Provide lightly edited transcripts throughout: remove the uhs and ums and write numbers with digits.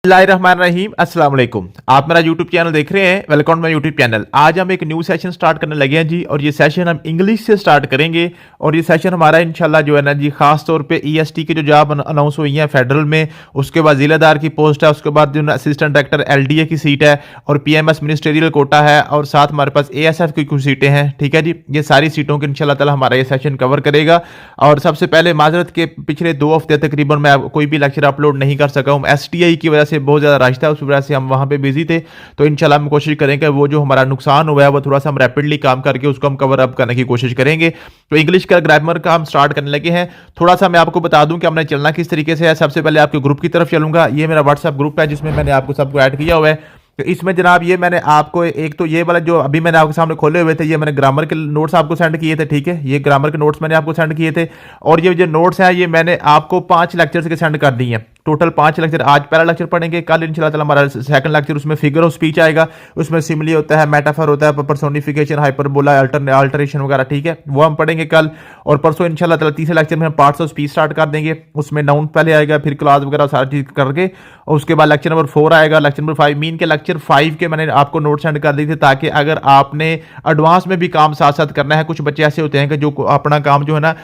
बिस्मिल्लाहिर्रहमानिर्रहीम, अस्सलाम वालेकुम। आप मेरा यूट्यूब चैनल देख रहे हैं। Welcome my YouTube channel. आज हम एक न्यू सेशन स्टार्ट करने लगे हैं जी, और ये सेशन हम इंग्लिश से स्टार्ट करेंगे। और ये सेशन हमारा इंशाल्लाह जो है ना जी, खास तौर पे ईएसटी की जो जॉब अनाउंस हुई है फेडरल में, उसके बाद जिलेदार की पोस्ट है, उसके बाद जो असिस्टेंट डायरेक्टर एलडीए की सीट है, और पीएमएस मिनिस्टेरियल कोटा है, और साथ हमारे पास एएसएफ की कुछ सीटें हैं। ठीक है जी, ये सारी सीटों के इंशाल्लाह ताला हमारा ये सेशन कवर करेगा। और सबसे पहले माजरत के पिछले 2 हफ्ते तकरीबन मैं कोई भी लेक्चर अपलोड नहीं कर सका हूँ। एसटीआई की वजह से बहुत ज़्यादा रश था, उस वजह से हम वहाँ पे बिजी थे। तो इंशाल्लाह हम कोशिश करेंगे वो जो हमारा नुकसान हुआ है वो थोड़ा सा हम रैपिडली काम करके उसको हम कवर अप करने की कोशिश करेंगे। तो इंग्लिश का ग्रामर का हम स्टार्ट करने लगे हैं। थोड़ा सा मैं आपको बता दूं कि हमने चलना किस तरीके से है। सबसे पहले आपके ग्रुप की तरफ चलूंगा। ये मेरा व्हाट्सएप ग्रुप है जिसमें मैंने आपको सबको ऐड किया हुआ है। तो इसमें जनाब ये मैंने आपको एक तो ये वाला जो अभी मैंने आपके सामने खोले हुए थे, ये मैंने ग्रामर के नोट्स आपको सेंड किए थे। ठीक है, ये ग्रामर के नोट्स मैंने आपको सेंड किए थे, और ये जो नोट्स हैं ये मैंने आपको 5 लेक्चर्स के सेंड कर दिए हैं। Total 5 lecture. आज पहला लेक्चर पढ़ेंगे, कल इंशाल्लाह ताला हमारा सेकंड लेक्चर, उसमें फिगर ऑफ स्पीच आएगा, उसमें सिमिली होता है, मेटाफर होता है, पर्सोनिफिकेशन, हाइपरबोला, अल्टरेशन वगैरह। ठीक है, वो हम पढ़ेंगे कल। और परसों इंशाल्लाह ताला तीसरे लेक्चर में हम पार्ट्स ऑफ स्पीच स्टार्ट कर देंगे। उसमें नाउन पहले आएगा, फिर क्लास वगैरह सारी चीज करके, और उसके बाद लेक्चर नंबर 4 आएगा। लेक्चर नंबर 5 मीन के लेक्चर 5 के मैंने आपको नोट सेंड कर दी थी, ताकि अगर आपने एडवांस में भी काम साथ साथ करना है। कुछ बच्चे ऐसे होते हैं कि जो अपना काम जो है ना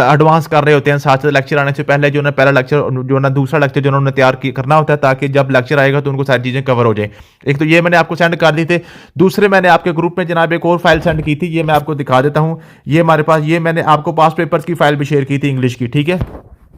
एडवांस कर रहे होते हैं, साथ साथ लेक्चर आने से पहले जो ना पहला लेक्चर जो ना दूसरा लेक्चर जो उन्होंने तैयार करना होता है, ताकि जब लेक्चर आएगा तो उनको सारी चीजें कवर हो जाए। एक तो ये मैंने आपको सेंड कर दी थे। दूसरे मैंने आपके ग्रुप में जनाब एक और फाइल सेंड की थी, ये मैं आपको दिखा देता हूं। ये हमारे पास, ये मैंने आपको पास पेपर्स की फाइल भी शेयर की थी इंग्लिश की। ठीक है,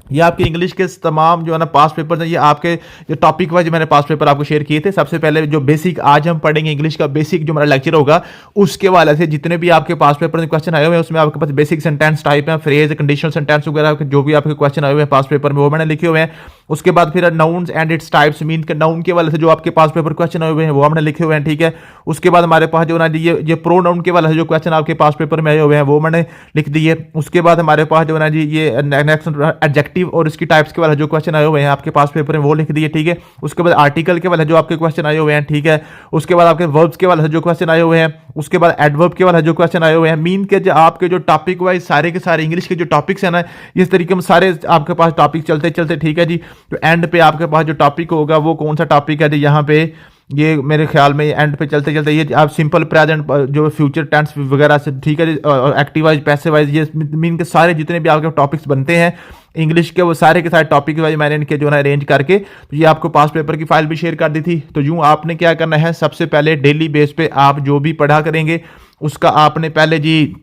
ये आपके इंग्लिश के तमाम जो है ना पास पेपर हैं, ये आपके जो टॉपिक वाइज मैंने पास पेपर आपको शेयर किए थे। सबसे पहले जो बेसिक आज हम पढ़ेंगे इंग्लिश का बेसिक जो हमारा लेक्चर होगा, उसके वाले से जितने भी आपके पास पेपर में क्वेश्चन आए हुए हैं, उसमें आपके पास बेसिक सेंटेंस टाइप है, फ्रेज, कंडीशनल सेंटेंस वगैरह जो भी आपके क्वेश्चन आए हुए हैं पास पेपर में, वो मैंने लिखे हुए हैं। उसके बाद फिर nouns and its types, mean के नाउन के वाले से जो आपके पास पेपर क्वेश्चन आए हुए हैं वो हमने लिखे हुए हैं। ठीक है, उसके बाद हमारे पास जो ना ये प्रोनाउन के वाले से जो क्वेश्चन आपके पास पेपर में आए हुए हैं वो मैंने लिख दिए। उसके बाद हमारे पास जो ना जी ये नेक्स्ट एडजेक्टिव और इसकी टाइप्स वाला जो क्वेश्चन आए हुए हैं आपके पास पेपर में वो लिख दिए। ठीक है, उसके बाद आर्टिकल के वाले जो आपके क्वेश्चन आए हुए हैं। ठीक है, उसके बाद आपके वर्ब्स के वाले जो क्वेश्चन आए हुए हैं, उसके बाद एडवर्ब के वाले जो क्वेश्चन आए हुए हैं। मीन के जो आपके जो टॉपिक वाइज सारे के सारे इंग्लिश के जो टॉपिक्स हैं ना, इस तरीके में सारे आपके पास टॉपिक चलते चलते, ठीक है जी, तो एंड पे आपके पास जो टॉपिक होगा वो कौन सा टॉपिक है जी, यहाँ पे ये मेरे ख्याल में एंड पे चलते चलते ये आप सिंपल प्रेजेंट जो फ्यूचर टेंस वगैरह से, ठीक है, एक्टिव वाइज, पैसिव वाइज, ये मीन के सारे जितने भी आपके टॉपिक्स बनते हैं इंग्लिश के, वो सारे के सारे टॉपिक वाइज मैंने इनके जो है अरेंज करके, तो ये आपको पास पेपर की फाइल भी शेयर कर दी थी। तो यूँ आपने क्या करना है, सबसे पहले डेली बेस पे आप जो भी पढ़ा करेंगे उसका आपने पहले जी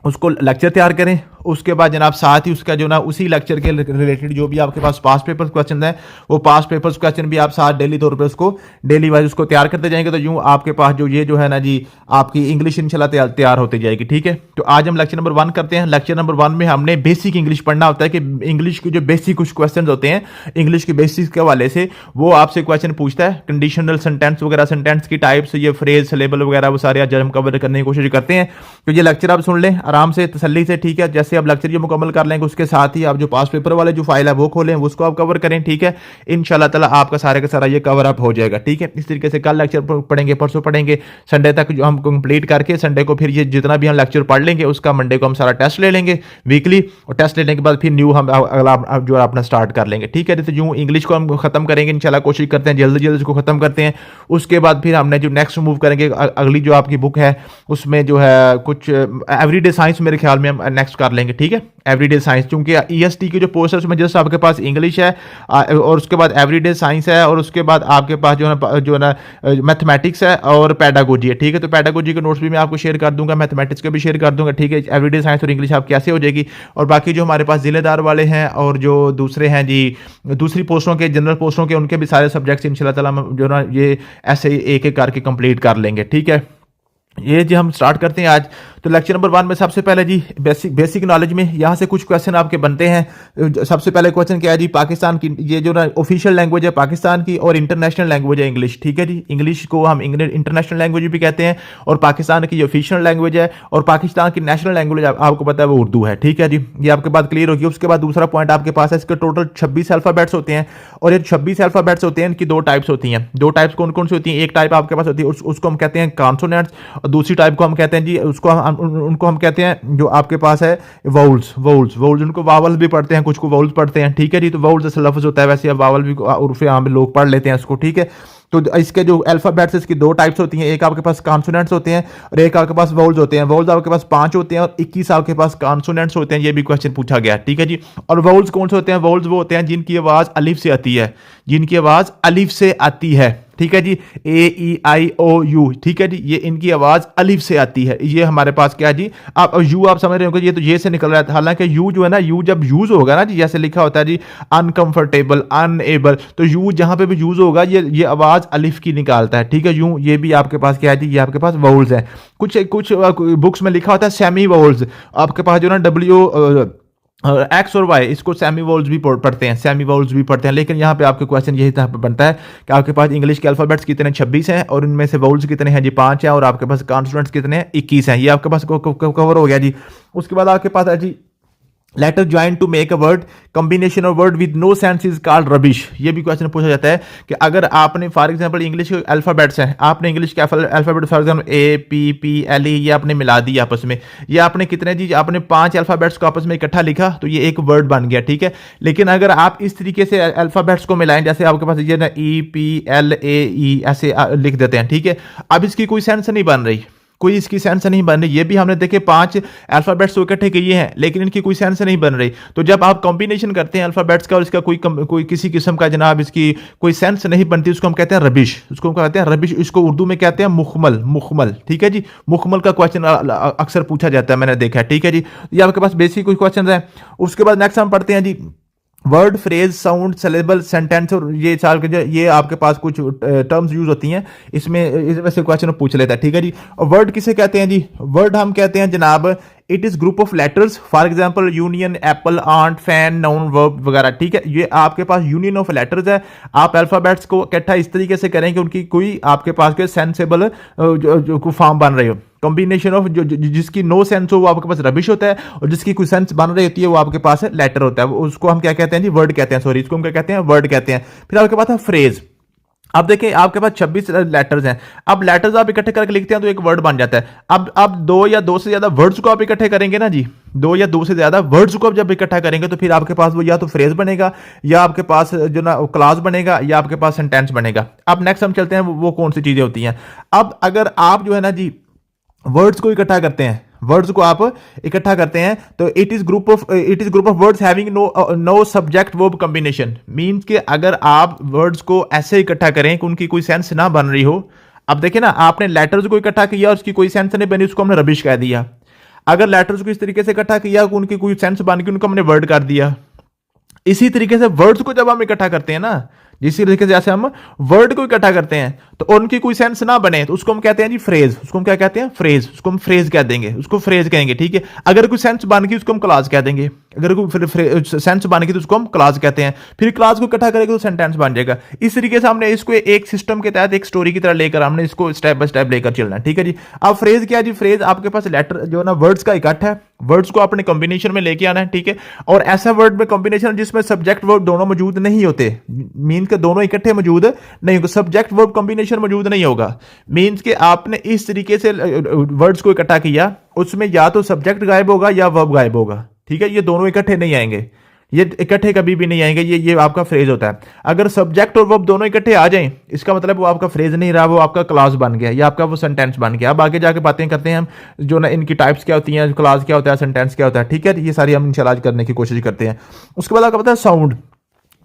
उसको लेक्चर तैयार करें। उसके बाद जनाब साथ ही उसका जो ना उसी लेक्चर के रिलेटेड जो भी आपके पास पास पेपर क्वेश्चन है, वो पास पेपर्स क्वेश्चन भी आप साथ डेली तौर पे उसको डेली वाइज उसको तैयार करते जाएंगे। तो यूं आपके पास जो ये जो है ना जी आपकी इंग्लिश इंशाल्लाह तैयार होती जाएगी। ठीक है, तो आज हम लेक्चर नंबर 1 करते हैं। लेक्चर नंबर 1 में हमने बेसिक इंग्लिश पढ़ना होता है कि इंग्लिश के जो बेसिक कुछ क्वेश्चन होते हैं इंग्लिश के बेसिक्स के हवाले से, वो आपसे क्वेश्चन पूछता है। कंडीशनल सेंटेंस वगैरह, सेंटेंस की टाइप्स, ये फ्रेज, सिलेबल वगैरह, वो सारे आज हम कवर करने की कोशिश करते हैं। तो ये लेक्चर आप सुन लें आराम से, तसल्ली से। ठीक है, जैसे आप लेक्चर ये मुकम्मल कर लेंगे, उसके साथ ही आप जो पास पेपर वाले जो फाइल है वो खोलें, उसको आप कवर करें। ठीक है, इंशाल्लाह ताला आपका सारे का सारा ये कवर अप हो जाएगा। ठीक है, इस तरीके से कल लेक्चर पढ़ेंगे, परसों पढ़ेंगे, संडे तक जो हम कंप्लीट करके संडे को फिर ये जितना भी हम लेक्चर पढ़ लेंगे उसका मंडे को हम सारा टेस्ट ले लेंगे वीकली, और टेस्ट लेने के बाद फिर न्यू हम अगला जो अपना स्टार्ट कर लेंगे। ठीक है, तो यूं इंग्लिश को हम खत्म करेंगे इंशाल्लाह, कोशिश करते हैं जल्दी जल्दी इसको खत्म करते हैं। उसके बाद फिर हमने जो नेक्स्ट मूव करेंगे, अगली जो आपकी बुक है उसमें जो है कुछ एवरीडे साइंस मेरे ख्याल में हम नेक्स्ट कर लेंगे। ठीक है, एवरीडे साइंस, क्योंकि ईएसटी के जो पोस्ट है उसमें जस्ट आपके पास इंग्लिश है, और उसके बाद एवरीडे साइंस है, और उसके बाद आपके पास जो है ना मैथमेटिक्स है और पैडागोजी है। ठीक है, तो पैडागोजी के नोट्स भी मैं आपको शेयर कर दूंगा, मैथमेटिक्स के भी शेयर कर दूंगा। ठीक है, एवरीडे साइंस और इंग्लिश आप कैसे हो जाएगी। और बाकी जो हमारे पास जिलेदार वाले हैं और जो दूसरे हैं जी दूसरी पोस्टों के, जनरल पोस्टों के, उनके भी सारे सब्जेक्ट्स इंशाल्लाह ताला जो ना ये ऐसे एक एक करके कंप्लीट कर लेंगे। ठीक है, ये जी हम स्टार्ट करते हैं आज। तो लेक्चर नंबर 1 में सबसे पहले जी बेसिक नॉलेज में यहाँ से कुछ क्वेश्चन आपके बनते हैं। सबसे पहले क्वेश्चन क्या है जी, पाकिस्तान की ये जो ना ऑफिशियल लैंग्वेज है पाकिस्तान की, और इंटरनेशनल लैंग्वेज है इंग्लिश। ठीक है जी, इंग्लिश को हम इंटरनेशनल लैंग्वेज भी कहते हैं, और पाकिस्तान की ऑफिशियल लैंग्वेज है, और पाकिस्तान की नेशनल लैंग्वेज आपको पता है वो उर्दू है। ठीक है जी, ये आपके बात क्लियर होगी। उसके बाद दूसरा पॉइंट आपके पास है, इसके टोटल 26 अल्फाबेट्स होते हैं, और ये 26 अल्फाबेट्स होते हैं, इनकी 2 टाइप्स होती हैं। 2 टाइप्स कौन कौन सी होती हैं, एक टाइप आपके पास होती है उसको हम कहते हैं कॉन्सोनेंट्स, और दूसरी टाइप को हम कहते हैं जी उसको हम उनको हम कहते हैं जो आपके पास है वाउल्स। वाउल्स उनको वावल भी पढ़ते हैं, कुछ को वाउल्स पढ़ते हैं, ठीक है जी। तो वाउल्स जैसे लफ्ज होता है वैसे अब वावल भी उर्फ आम में लोग पढ़ लेते हैं इसको, ठीक है। तो इसके जो अल्फाबेट्स इसकी दो टाइप्स होती हैं, एक आपके पास कॉन्सोनेंट्स होते हैं और एक आपके पास वाउल्स होते हैं। वाउल्स आपके पास 5 होते हैं और 21 आपके पास कॉन्सोनेंट्स होते हैं। ये भी क्वेश्चन पूछा गया, ठीक है जी। और वाउल्स कौन से होते हैं? वाउल्स वो होते हैं जिनकी आवाज अलिफ से आती है, जिनकी आवाज अलिफ से आती है, ठीक है जी। ए ई आई ओ यू, ठीक है जी, ये इनकी आवाज अलिफ से आती है। ये हमारे पास क्या है जी, आप यू आप समझ रहे हो, ये तो ये से निकल रहा है। हालांकि यू जो है ना, यू जब यूज होगा ना जी, जैसे लिखा होता है जी अनकंफर्टेबल, अनएबल, तो यू जहां पे भी यूज होगा ये आवाज अलिफ की निकालता है, ठीक है। यूं ये भी आपके पास क्या है जी, ये आपके पास वाउल्स है। कुछ बुक्स में लिखा होता है सेमी वाउल्स, आपके पास जो ना डब्ल्यू एक्स और वाई, इसको सेमी वाउल्स भी पढ़ते हैं, सेमी वाउल्स भी पढ़ते हैं। लेकिन यहाँ पे आपके क्वेश्चन यही बनता है कि आपके पास इंग्लिश के अल्फाबेट्स कितने 26 हैं और इनमें से वाउल्स कितने हैं जी 5 हैं, और आपके पास कॉन्सोनेंट्स कितने हैं 21 हैं। ये आपके पास कवर हो गया जी। उसके बाद आपके पास है जी letter join to make a word, combination of word with no sense is called rubbish. ये भी क्वेश्चन पूछा जाता है कि अगर आपने फॉर एग्जांपल इंग्लिश के अल्फाबेट्स हैं, आपने इंग्लिश के alphabet for example A P P L E, ये आपने मिला दी आपस में, ये आपने कितने जी, आपने 5 अल्फाबेट्स को आपस में इकट्ठा लिखा तो ये एक वर्ड बन गया, ठीक है। लेकिन अगर आप इस तरीके से अल्फाबेट्स को मिलाएं, जैसे आपके पास ये ना ई पी एल ए ई ऐसे लिख देते हैं, ठीक है। अब इसकी कोई सेंस नहीं बन रही, कोई इसकी सेंस नहीं बन रही। ये भी हमने देखे 5 अल्फाबेट्स इकट्ठे किए हैं लेकिन इनकी कोई सेंस नहीं बन रही। तो जब आप कॉम्बिनेशन करते हैं अल्फाबेट्स का और इसका कोई किसी किस्म का जनाब इसकी कोई सेंस नहीं बनती, उसको हम कहते हैं रबिश, उसको हम कहते हैं रबिश। इसको उर्दू में कहते हैं मुखमल, ठीक है जी। मुखमल का क्वेश्चन अक्सर पूछा जाता है, मैंने देखा है, ठीक है जी। ये आपके पास बेसिक कुछ क्वेश्चन है। उसके बाद नेक्स्ट हम पढ़ते हैं जी word, phrase, sound, syllable, sentence, और ये चार के ये आपके पास कुछ टर्म्स यूज होती हैं इसमें, इस वजह से क्वेश्चन पूछ लेता है, ठीक है जी। और वर्ड किसे कहते हैं जी? वर्ड हम कहते हैं जनाब it is group of letters, for example union, apple, ant, fan, noun, verb वगैरह, ठीक है। ये आपके पास यूनियन ऑफ लेटर्स है। आप अल्फाबेट्स को इकट्ठा इस तरीके से करें कि उनकी कोई आपके पास कोई सेंसेबल जो फॉर्म बन रही हो। कॉम्बिनेशन ऑफ जिसकी नो सेंस हो वो आपके पास रबिश होता है, और जिसकी कोई सेंस बन रही होती है वो आपके पास लेटर होता है, उसको हम क्या कहते हैं जी? वर्ड कहते हैं, सॉरी, इसको हम क्या कहते हैं? वर्ड कहते हैं। फिर आपके पास है फ्रेज। अब देखिए आपके पास 26 लेटर्स हैं। अब लेटर्स आप इकट्ठे करके लिखते हैं तो एक वर्ड बन जाता है। अब 2 या 2 से ज्यादा वर्ड्स को आप इकट्ठे करेंगे ना जी, 2 या 2 से ज्यादा वर्ड्स को आप जब इकट्ठा करेंगे तो फिर आपके पास वो या तो फ्रेज बनेगा, या आपके पास जो ना क्लॉज बनेगा, या आपके पास सेंटेंस बनेगा। अब नेक्स्ट हम चलते हैं वो कौन सी चीजें होती हैं। अब अगर आप जो है ना जी वर्ड्स को इकट्ठा करते हैं, वर्ड्स को आप इकट्ठा करते हैं तो it is group of words having no subject verb combination. Means कि अगर आप वर्ड्स को ऐसे इकट्ठा करें कि उनकी कोई सेंस ना बन रही हो। अब देखिए ना, आपने लेटर्स को इकट्ठा किया और उसकी कोई सेंस नहीं बनी, उसको हमने रबिश कह दिया। अगर लेटर्स को इस तरीके से इकट्ठा किया कि उनकी कोई सेंस बन गई, उनको हमने वर्ड कर दिया। इसी तरीके से वर्ड्स को जब हम इकट्ठा करते हैं ना, जिस तरीके से जैसे हम वर्ड को इकट्ठा करते हैं तो उनकी कोई सेंस ना बने तो उसको हम कहते हैं जी फ्रेज। उसको हम क्या कहते हैं? फ्रेज। उसको हम फ्रेज कह देंगे, उसको फ्रेज कहेंगे, ठीक है। अगर कोई सेंस बन गई उसको हम क्लॉज कह देंगे, अगर कोई सेंस बन गई तो उसको हम क्लॉज कहते हैं। फिर क्लॉज को इकट्ठा करेंगे तो सेंटेंस बन जाएगा। इस तरीके से हमने इसको एक सिस्टम के तहत एक स्टोरी की तरह लेकर हमने इसको स्टेप बाय स्टेप लेकर चलना है, ठीक है जी। अब फ्रेज क्या है जी? फ्रेज आपके पास लेटर जो ना वर्ड्स का इकट्ठा है, वर्ड्स को अपने कॉम्बिनेशन में लेके आना है, ठीक है। और ऐसा वर्ड में कॉम्बिनेशन जिसमें सब्जेक्ट वर्ब दोनों मौजूद नहीं होते, मीन के दोनों इकट्ठे मौजूद नहीं होगा, सब्जेक्ट वर्ब कॉम्बिनेशन मौजूद नहीं होगा। मींस कि आपने इस तरीके से वर्ड्स को इकट्ठा किया, उसमें या तो सब्जेक्ट गायब होगा या वर्ब गायब होगा, ठीक है। ये दोनों इकट्ठे नहीं आएंगे, ये इकट्ठे कभी भी नहीं आएंगे। ये आपका फ्रेज होता है। अगर सब्जेक्ट और वर्ब दोनों इकट्ठे आ जाएं, इसका मतलब वो आपका फ्रेज नहीं रहा, वो आपका क्लॉज बन गया, या आपका वो सेंटेंस बन गया। अब आगे जाके बातें करते हैं हम जो ना इनकी टाइप्स क्या होती हैं, क्लॉज क्या होता है, सेंटेंस क्या होता है, ठीक है। ये सारी हम इंशाल्लाह करने की कोशिश करते हैं। उसके बाद आपका पता है साउंड।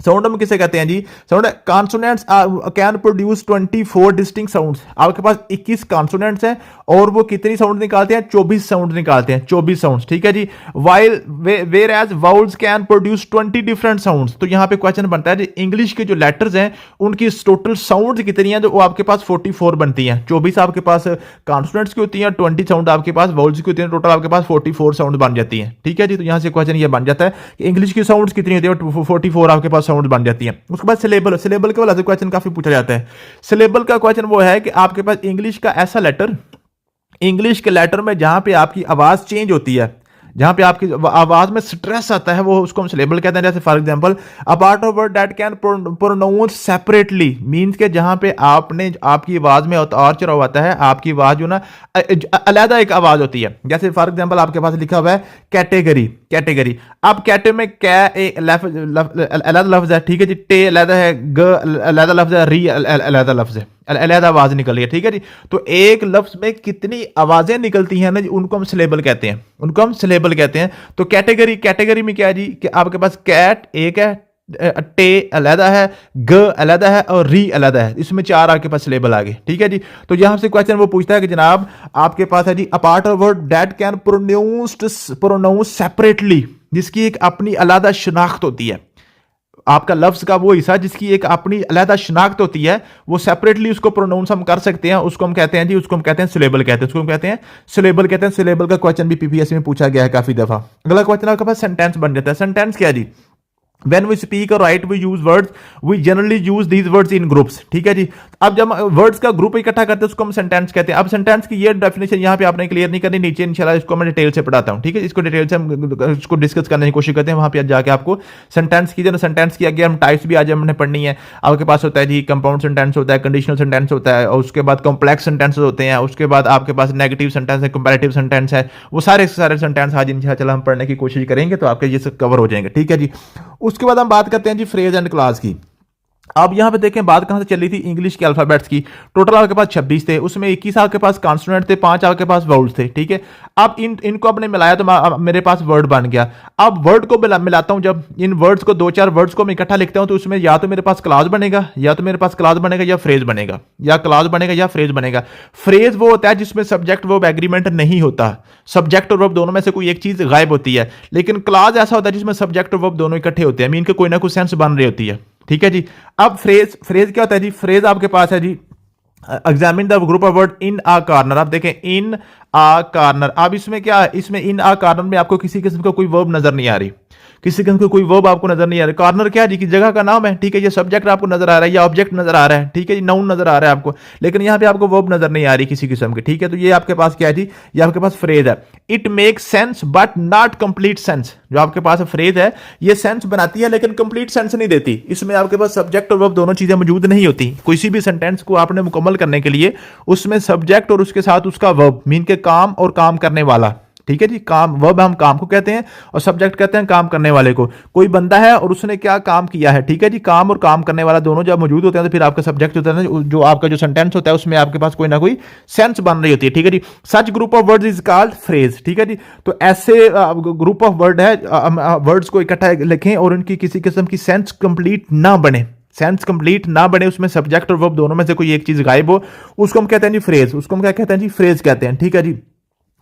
साउंड हम किसे कहते हैं जी? Sound consonants can produce 24 distinct sounds. आपके पास 21 कॉन्सोनेंट्स हैं और वो कितनी साउंड निकालते हैं? 24 साउंड निकालते हैं, 24 साउंड्स, ठीक है जी। While whereas vowels can produce 20 different sounds. तो यहां पे क्वेश्चन बनता है जी इंग्लिश के जो लेटर्स हैं उनकी टोटल साउंड्स कितनी हैं? जो वो आपके पास 44 बनती हैं। 24 आपके पास कॉन्सोनेंट्स की होती हैं, 20 साउंड आपके पास वाउल्स की होती हैं, टोटल आपके पास 44 साउंड बन जाती हैं, ठीक है जी। तो यहां से क्वेश्चन ये बन जाता है कि इंग्लिश की साउंड्स कितनी होती है? 44 आपके पास साउंड बन जाती है। उसके बाद सिलेबल, सिलेबल के वाला क्वेश्चन काफी पूछा जाता है। सिलेबल का क्वेश्चन वो है कि आपके पास इंग्लिश का ऐसा लेटर, इंग्लिश के लेटर में जहां पे आपकी आवाज चेंज होती है, जहां पे आपकी आवाज में स्ट्रेस आता है, वो उसको हम सिलेबल कहते हैं। जैसे for example a part of word that can pronounce separately, means के जहां पे आपने आपकी आवाज में और चढ़ाव आता है, आपकी आवाज जो ना अलग एक आवाज होती है। जैसे फॉर एग्जांपल आपके पास लिखा हुआ है कैटेगरी, कैटेगरी। अब कैटे में कै अलग लफ्ज है, ठीक है जी, टे अलग है, ग अलग लफ्ज है, री अलग लफ्ज है, अलग आवाज निकल रही है, ठीक है जी। तो एक लफ्ज में कितनी आवाजें निकलती हैं ना, उनको हम सिलेबल कहते हैं, उनको हम सिलेबल कहते हैं। तो कैटेगरी, कैटेगरी में क्या है जी कि आपके पास कैट एक है, टे अलहदा है, ग अलहदा है और री अलहदा है, इसमें 4 आपके पास सिलेबल आ गए, ठीक है जी। तो यहां से क्वेश्चन वो पूछता है कि जनाब आपके पास है जी a part of word that can pronounce separately, जिसकी एक अपनी अलहदा शनाख्त होती है। आपका लफ्ज का वो हिस्सा जिसकी एक अपनी अलहदा शनाख्त होती है, वो सेपरेटली उसको प्रोनाउंस हम कर सकते हैं, उसको हम कहते हैं जी, उसको हम कहते हैं सिलेबल कहते हैं, उसको हम कहते हैं सिलेबल कहते हैं। सिलेबल का क्वेश्चन भी पीपीएससी में पूछा गया है काफी दफा। अगला क्वेश्चन आपके पास सेंटेंस बन जाता है। सेंटेंस क्या है जी? When we speak or write we use words, we generally use these words in groups, ठीक है जी। अब जब वर्ड्स का ग्रुप इकट्ठा करते हैं उसको हम सेंटेंस कहते हैं। अब सेंटेंस की ये डेफिनेशन यहाँ पे आपने क्लियर नहीं करनी, नीचे इंशाल्लाह इसको मैं डिटेल से पढ़ाता हूँ, ठीक है। इसको डिटेल से हम इसको डिस्कस करने की कोशिश करते हैं, वहां पे जाके आपको सेंटेंस की सेंटेंस की आगे हम टाइप्स भी आज हमने पढ़नी है। आपके पास होता है जी कंपाउंड सेंटेंस होता है, कंडीशनल सेंटेंस होता है, और उसके बाद कॉम्प्लेक्स सेंटेंस होते हैं, उसके बाद आपके पास नेगेटिव सेंटेंस है, कंपैरेटिव सेंटेंस है, वो सारे सेंटेंस आज इंशाल्लाह हम पढ़ने की कोशिश करेंगे, तो आपके ये सब कवर हो जाएंगे, ठीक है जी। उसके बाद हम बात करते हैं जी फ्रेज एंड क्लास की। अब यहां पे देखें बात कहां से चल रही थी, इंग्लिश के अल्फाबेट्स की। टोटल आपके पास 26 थे, उसमें 21 आपके पास कॉन्सोनेंट थे, 5 आपके पास वाउल्स थे, ठीक है। अब इनको आपने मिलाया तो मेरे पास वर्ड बन गया। अब वर्ड को मिलाता हूं, जब इन वर्ड्स को 2-4 वर्ड्स को मैं इकट्ठा लिखता हूं तो उसमें या तो मेरे पास क्लास बनेगा, या तो मेरे पास क्लास बनेगा या फ्रेज बनेगा, या क्लास बनेगा या फ्रेज बनेगा। फ्रेज वो होता है जिसमें सब्जेक्ट वर्ब एग्रीमेंट नहीं होता, सब्जेक्ट और वर्ब दोनों में से कोई एक चीज गायब होती है। लेकिन क्लास ऐसा होता है जिसमें सब्जेक्ट और वर्ब दोनों इकट्ठे होते हैं, मीन के कोई ना कोई सेंस बन रही होती है, ठीक है जी। अब फ्रेज, फ्रेज क्या होता है जी? फ्रेज आपके पास है जी examine the group of word in a corner. आप देखें इन आ कॉर्नर। अब इसमें क्या है, इसमें इन आ कॉर्नर में आपको किसी किस्म का कोई वर्ब नजर नहीं आ रही, किसी किस्म का कोई वर्ब आपको नजर नहीं आ रहा। कॉर्नर क्या है जी? की जगह का नाम है, ठीक है। ये सब्जेक्ट आपको नजर आ रहा है या ऑब्जेक्ट नजर आ रहा है, ठीक है जी, नाउन नजर आ रहा है आपको, लेकिन यहां पे आपको वर्ब नजर नहीं आ रही किसी किस्म की, ठीक है। तो ये आपके पास क्या है जी? ये आपके पास फ्रेज है। It makes sense but not complete sense. जो आपके पास फ्रेज है ये सेंस बनाती है लेकिन कंप्लीट सेंस नहीं देती। इसमें आपके पास सब्जेक्ट और वर्ब दोनों चीजें मौजूद नहीं होती। किसी भी सेंटेंस को आपने मुकम्मल करने के लिए उसमें सब्जेक्ट और उसके साथ उसका वर्ब, मीन के काम और काम करने वाला, ठीक है जी। काम, वर्ब हम काम को कहते हैं और सब्जेक्ट कहते हैं काम करने वाले को। कोई बंदा है और उसने क्या काम किया है, ठीक है जी। काम और काम करने वाला दोनों जब मौजूद होते हैं तो फिर आपका सब्जेक्ट होता है ना, जो आपका जो सेंटेंस होता है उसमें आपके पास कोई ना कोई सेंस बन रही होती है, ठीक है जी। Such group of words is called phrase, ठीक है जी। तो ऐसे ग्रुप ऑफ वर्ड है, वर्ड्स को इकट्ठा लिखें और उनकी किसी किस्म की सेंस कंप्लीट ना बने, सेंस कंप्लीट ना बने, उसमें सब्जेक्ट और वर्ब दोनों में से कोई एक चीज गायब हो, उसको हम कहते हैं जी फ्रेज। उसको हम क्या कहते हैं जी? फ्रेज कहते हैं, ठीक है जी।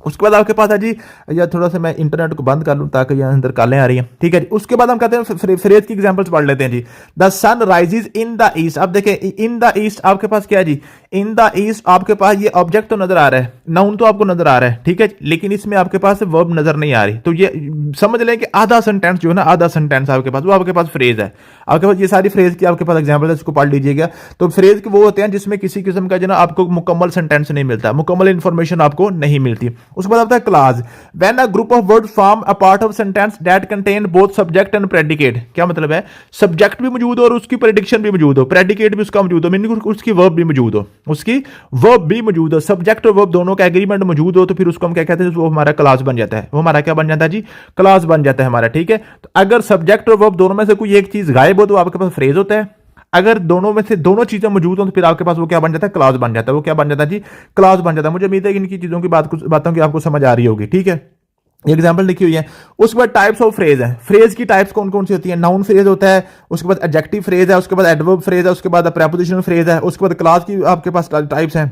उसके बाद आपके पास है जी, या थोड़ा सा मैं इंटरनेट को बंद कर लूं ताकि यहाँ अंदर कालें आ रही हैं, ठीक है जी। उसके बाद हम कहते हैं फ्रेज की एग्जांपल्स पढ़ लेते हैं जी। The sun rises in the east. अब देखें इन द ईस्ट आपके पास क्या है जी? इन द ईस्ट आपके पास ये ऑब्जेक्ट तो नजर आ रहा है, नाउन तो आपको नजर आ रहा है, ठीक है, लेकिन इसमें आपके पास वर्ब नजर नहीं आ रही। तो ये समझ लें कि आधा सेंटेंस जो है ना, आधा सेंटेंस आपके पास वो आपके पास फ्रेज है। आपके पास ये सारी फ्रेज की आपके पास एग्जाम्पल है, इसको पढ़ लीजिएगा। तो फ्रेज वो होते हैं जिसमें किसी किस्म का जो ना आपको मुकम्मल सेंटेंस नहीं मिलता, मुकम्मल इंफॉर्मेशन आपको नहीं मिलती। उसके बाद आता है class. When a group of word form a part of sentence that contain both subject and predicate. क्या मतलब है? सब्जेक्ट भी मौजूद हो और उसकी प्रेडिक्शन भी मौजूद हो, प्रेडिकेट भी उसका मौजूद हो, मीनिंग उसकी वर्ब भी मौजूद हो, उसकी वर्ब भी मौजूद हो, सब्जेक्ट और वर्ब दोनों का एग्रीमेंट मौजूद हो, तो फिर उसको हम क्या कहते हैं? वो हमारा क्लास बन जाता है। वो हमारा क्या बन जाता है जी? क्लास बन जाता है हमारा, ठीक है। तो अगर सब्जेक्ट और वर्ब दोनों में से कोई एक चीज गायब हो तो आपके पास फ्रेज होता है। अगर दोनों में से दोनों चीजें मौजूद हो तो फिर आपके पास वो क्या बन जाता है? क्लास बन जाता है। वो क्या बन जाता है जी? क्लास बन जाता है। मुझे उम्मीद है कि इनकी चीजों की बातों की आपको समझ आ रही होगी, ठीक है। एग्जाम्पल लिखी हुई है। उसके बाद टाइप्स ऑफ फ्रेज है। फ्रेज की टाइप्स कौन कौन सी होती है? नाउन फ्रेज होता है, उसके बाद एडजेक्टिव फ्रेज है, उसके बाद एडवर्ब फ्रेज है, उसके बाद प्रेपोजिशनल फ्रेज है, उसके बाद क्लास की आपके पास टाइप्स हैं।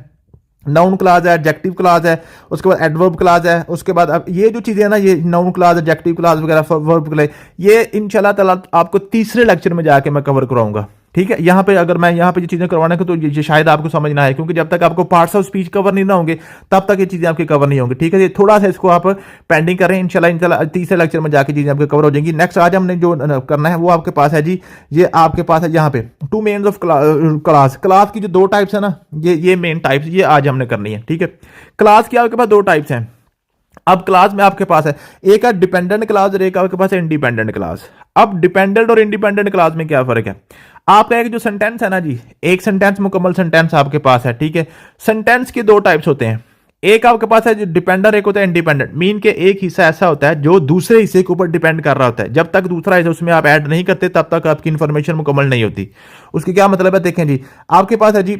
नाउन क्लास है, एडजेक्टिव क्लास है, उसके बाद एडवर्ब क्लास है, उसके बाद अब ये जो चीजें है ना, ये नाउन क्लास, एडजेक्टिव क्लास वगैरह, वर्ब क्लास, ये इंशाल्लाह ताला आपको तीसरे लेक्चर में जाके मैं कवर कराऊंगा, ठीक है। यहाँ पे अगर मैं यहाँ पे ये चीजें करवाने को तो ये शायद आपको समझ ना आए, क्योंकि जब तक आपको पार्ट्स ऑफ स्पीच कवर नहीं ना होंगे तब तक ये चीजें आपके कवर नहीं होंगी, ठीक है। ये थोड़ा सा इसको आप पेंडिंग करें, इंशाल्लाह तीसरे लेक्चर में जाके चीजें आपके कवर हो जाएंगी। नेक्स्ट आज हमने जो करना है वो आपके पास है जी, ये आपके पास है यहाँ पे two mains of class. Class की जो 2 टाइप्स है ना, ये मेन टाइप्स ये आज हमने करनी है, ठीक है। क्लास की आपके पास 2 टाइप्स हैं। अब क्लास में आपके पास है एक है डिपेंडेंट क्लास और एक आपके पास है इंडिपेंडेंट क्लास। अब डिपेंडेंट और इंडिपेंडेंट क्लास में क्या फर्क है? आपका एक जो सेंटेंस है ना जी, एक सेंटेंस मुकम्मल सेंटेंस आपके पास है, ठीक है। सेंटेंस के दो टाइप्स होते हैं, एक आपके पास है जो डिपेंडेंट, एक होता है इंडिपेंडेंट। मीन के एक हिस्सा ऐसा होता है जो दूसरे हिस्से के ऊपर डिपेंड कर रहा होता है, जब तक दूसरा हिस्सा उसमें आप ऐड नहीं करते तब तक आपकी इंफॉर्मेशन मुकम्मल नहीं होती। उसके क्या मतलब है देखें जी, आपके पास है जी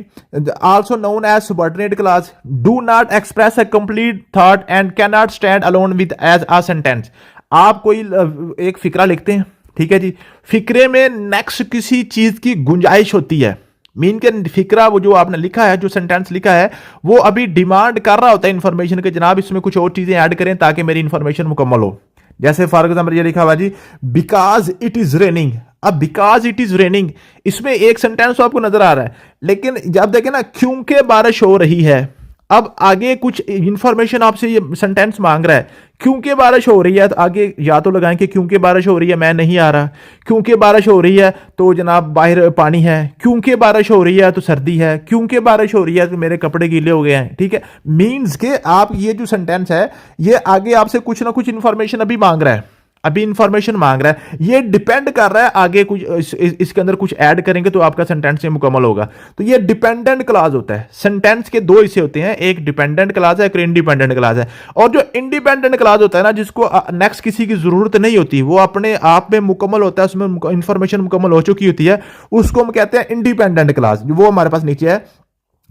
also known as subordinate class, do not express a complete thought and can not stand alone with as a sentence. आप कोई एक फिक्रा लिखते हैं, ठीक है जी, फिक्रे में नेक्स्ट किसी चीज की गुंजाइश होती है। मीन के फिक्रा वो जो आपने लिखा है, जो सेंटेंस लिखा है, वो अभी डिमांड कर रहा होता है इंफॉर्मेशन के, जनाब इसमें कुछ और चीजें ऐड करें ताकि मेरी इंफॉर्मेशन मुकम्मल हो। जैसे फॉर एग्जाम्पल ये लिखा हुआ जी बिकॉज इट इज रेनिंग। अब बिकॉज इट इज रेनिंग इसमें एक सेंटेंस तो आपको नजर आ रहा है, लेकिन जब देखें ना क्योंकि बारिश हो रही है, अब आगे कुछ इंफॉर्मेशन आपसे ये सेंटेंस मांग रहा है। क्योंकि बारिश हो रही है तो आगे या तो लगाएं कि क्योंकि बारिश हो रही है मैं नहीं आ रहा, क्योंकि बारिश हो रही है तो जनाब बाहर पानी है, क्योंकि बारिश हो रही है तो सर्दी है, क्योंकि बारिश हो रही है तो मेरे कपड़े गीले हो गए हैं, ठीक है। मीन्स के आप ये जो सेंटेंस है ये आगे आपसे कुछ ना कुछ इंफॉर्मेशन अभी मांग रहा है, अभी इंफॉर्मेशन मांग रहा है, ये डिपेंड कर रहा है आगे कुछ इसके अंदर कुछ ऐड करेंगे तो आपका सेंटेंस ये मुकम्मल होगा। तो ये डिपेंडेंट क्लास होता है। सेंटेंस के दो हिस्से होते हैं, एक डिपेंडेंट क्लास है, एक इंडिपेंडेंट क्लास है। और जो इंडिपेंडेंट क्लास होता है ना, जिसको नेक्स्ट किसी की जरूरत नहीं होती, वो अपने आप में मुकम्मल होता है, उसमें इंफॉर्मेशन मुकम्मल हो चुकी होती है, उसको हम कहते हैं इंडिपेंडेंट क्लास। वो हमारे पास नीचे है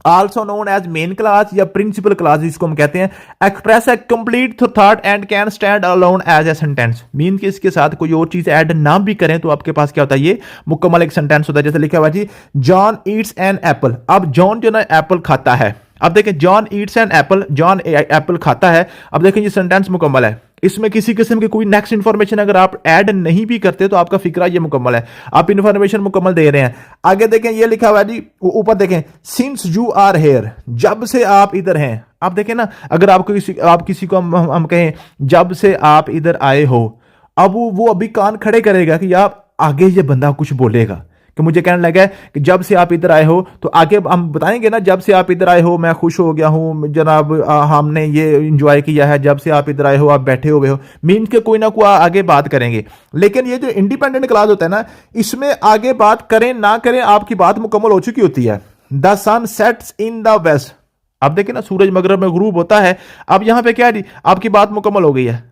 also known as main class या प्रिंसिपल क्लास जिसको हम कहते हैं। Express a complete thought and can stand alone as a sentence. Mean कि इसके साथ कोई और चीज ऐड ना भी करें तो आपके पास क्या होता है, ये मुकम्मल एक सेंटेंस होता है। जैसे लिखा हुआ जी जॉन ईट्स एन एप्पल। अब जॉन जो ना एप्पल खाता है, अब देखें John eats an apple, John apple खाता है। अब देखें ये सेंटेंस मुकम्मल है, इसमें किसी किस्म की कोई नेक्स्ट इंफॉर्मेशन अगर आप ऐड नहीं भी करते तो आपका फिक्रा ये मुकम्मल है, आप इंफॉर्मेशन मुकम्मल दे रहे हैं। आगे देखें ये लिखा हुआ है जी ऊपर देखें सिंस यू आर हेयर, जब से आप इधर हैं। आप देखें ना, अगर आपको आप किसी को हम कहें जब से आप इधर आए हो, अब वो अभी कान खड़े करेगा कि आप आगे ये बंदा कुछ बोलेगा कि मुझे कहने लगा है कि जब से आप इधर आए हो, तो आगे हम बताएंगे ना जब से आप इधर आए हो मैं खुश हो गया हूं जनाब, हमने ये इंजॉय किया है, जब से आप इधर आए हो आप बैठे हुए हो। मीन्स के कोई ना कोई आगे बात करेंगे। लेकिन ये जो इंडिपेंडेंट क्लास होता है ना, इसमें आगे बात करें ना करें आपकी बात मुकम्मल हो चुकी होती है। The sun sets in the west. अब देखिए ना सूरज मगरब में गुरूब होता है। अब यहां पे क्या है, आपकी बात मुकम्मल हो गई है,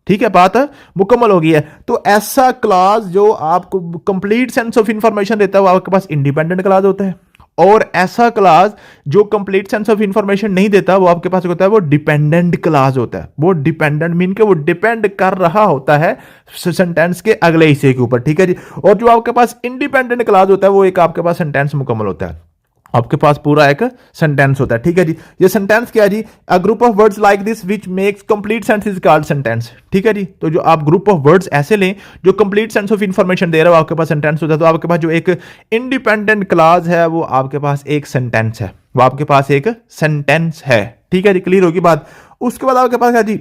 ठीक है, बात मुकम्मल हो गई है। तो ऐसा क्लास जो आपको कंप्लीट सेंस ऑफ इंफॉर्मेशन देता है वो आपके पास इंडिपेंडेंट क्लास होता है। और ऐसा क्लास जो कंप्लीट सेंस ऑफ इंफॉर्मेशन नहीं देता वो आपके पास होता है वो डिपेंडेंट क्लास होता है। वो डिपेंडेंट मीन के वो डिपेंड कर रहा होता है सेंटेंस के अगले हिस्से के ऊपर, ठीक है जी। और जो आपके पास इंडिपेंडेंट क्लास होता है वो एक आपके पास सेंटेंस मुकम्मल होता है, आपके पास पूरा एक सेंटेंस होता है, ठीक है जी। ये सेंटेंस क्या है जी, a group of words like this which makes complete sense is called sentence, ठीक है जी। तो जो आप ग्रुप ऑफ वर्ड्स ऐसे लें जो कंप्लीट सेंस ऑफ इंफॉर्मेशन दे रहा है वो आपके पास सेंटेंस होता है। तो आपके पास जो एक इंडिपेंडेंट क्लास है वो आपके पास एक सेंटेंस है, वो आपके पास एक सेंटेंस है, ठीक है जी। क्लियर होगी बात। उसके बाद आपके पास है जी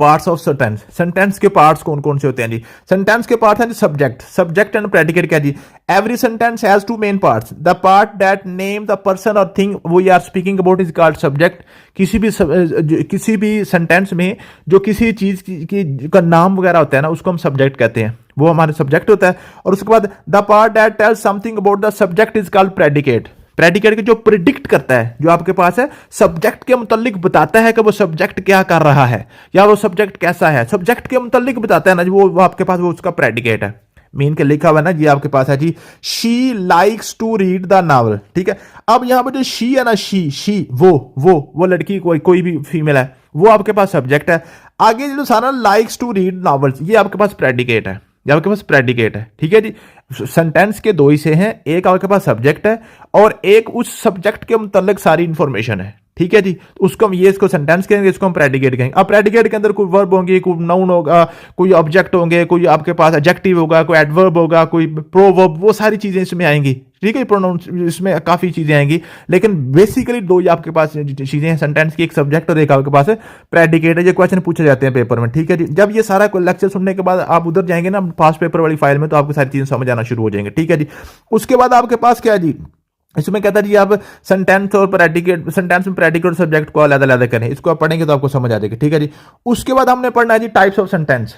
पार्ट्स ऑफ सेंटेंस। सेंटेंस के पार्ट्स कौन कौन से होते हैं जी? सेंटेंस के पार्ट हैं जी सब्जेक्ट, सब्जेक्ट एंड प्रेडिकेट क्या जी। Every sentence has two main parts. The part that name the person or thing we are speaking about is called subject. किसी भी सेंटेंस में जो किसी चीज की का नाम वगैरह होता है ना उसको हम सब्जेक्ट कहते हैं, वो हमारा सब्जेक्ट होता है। और उसके बाद the part that tells something about the subject is called predicate. Predicate के जो प्रिडिक्ट करता है, जो आपके पास है सब्जेक्ट के मुतालिक बताता है कि वो सब्जेक्ट क्या कर रहा है या वो सब्जेक्ट कैसा है, सब्जेक्ट के मुतालिक बताता है ना वो आपके पास वो उसका प्रेडिकेट है। मीन के लिखा हुआ है ना ये आपके पास है जी she likes to read the novel, ठीक है। अब यहां पर जो शी है ना, शी वो लड़की कोई भी फीमेल है, वो आपके पास सब्जेक्ट है। आगे जो सारा लाइक्स टू रीड नावल्स ये आपके पास प्रेडिकेट है, ये आपके पास प्रेडिकेट है, ठीक है जी। सेंटेंस के दो हिस्से हैं, एक आपके पास सब्जेक्ट है और एक उस सब्जेक्ट के मुतालिक सारी इंफॉर्मेशन है, ठीक है जी। तो उसको हम ये इसको सेंटेंस कहेंगे, इसको हम प्रेडिकेट कहेंगे। अब प्रेडिकेट के अंदर कोई वर्ब होंगे, कोई नाउन होगा, कोई ऑब्जेक्ट होंगे, कोई आपके पास एडजेक्टिव होगा, कोई एडवर्ब होगा, कोई प्रोवर्ब, वो सारी चीजें इसमें आएंगी, ठीक है। प्रोनाउंस इसमें काफी चीजें आएंगी, लेकिन बेसिकली दो ही आपके पास चीजें हैं सेंटेंस की, एक सब्जेक्ट और एक आपके पास प्रेडिकेट है। ये क्वेश्चन पूछे जाते हैं पेपर में, ठीक है जी। जब ये सारा लेक्चर सुनने के बाद आप उधर जाएंगे ना पास्ट पेपर वाली फाइल में, तो आपको सारी चीजें समझ आना शुरू हो जाएंगे, ठीक है जी। उसके बाद आपके पास क्या है जी इसमें कहता है जी आप सेंटेंस और प्रेडिकेट, सेंटेंस में प्रेडिकेट और सब्जेक्ट को अलग अलग करें, इसको आप पढ़ेंगे तो आपको समझ आ जाएगी, ठीक है जी। उसके बाद हमने पढ़ना है जी टाइप्स ऑफ सेंटेंस।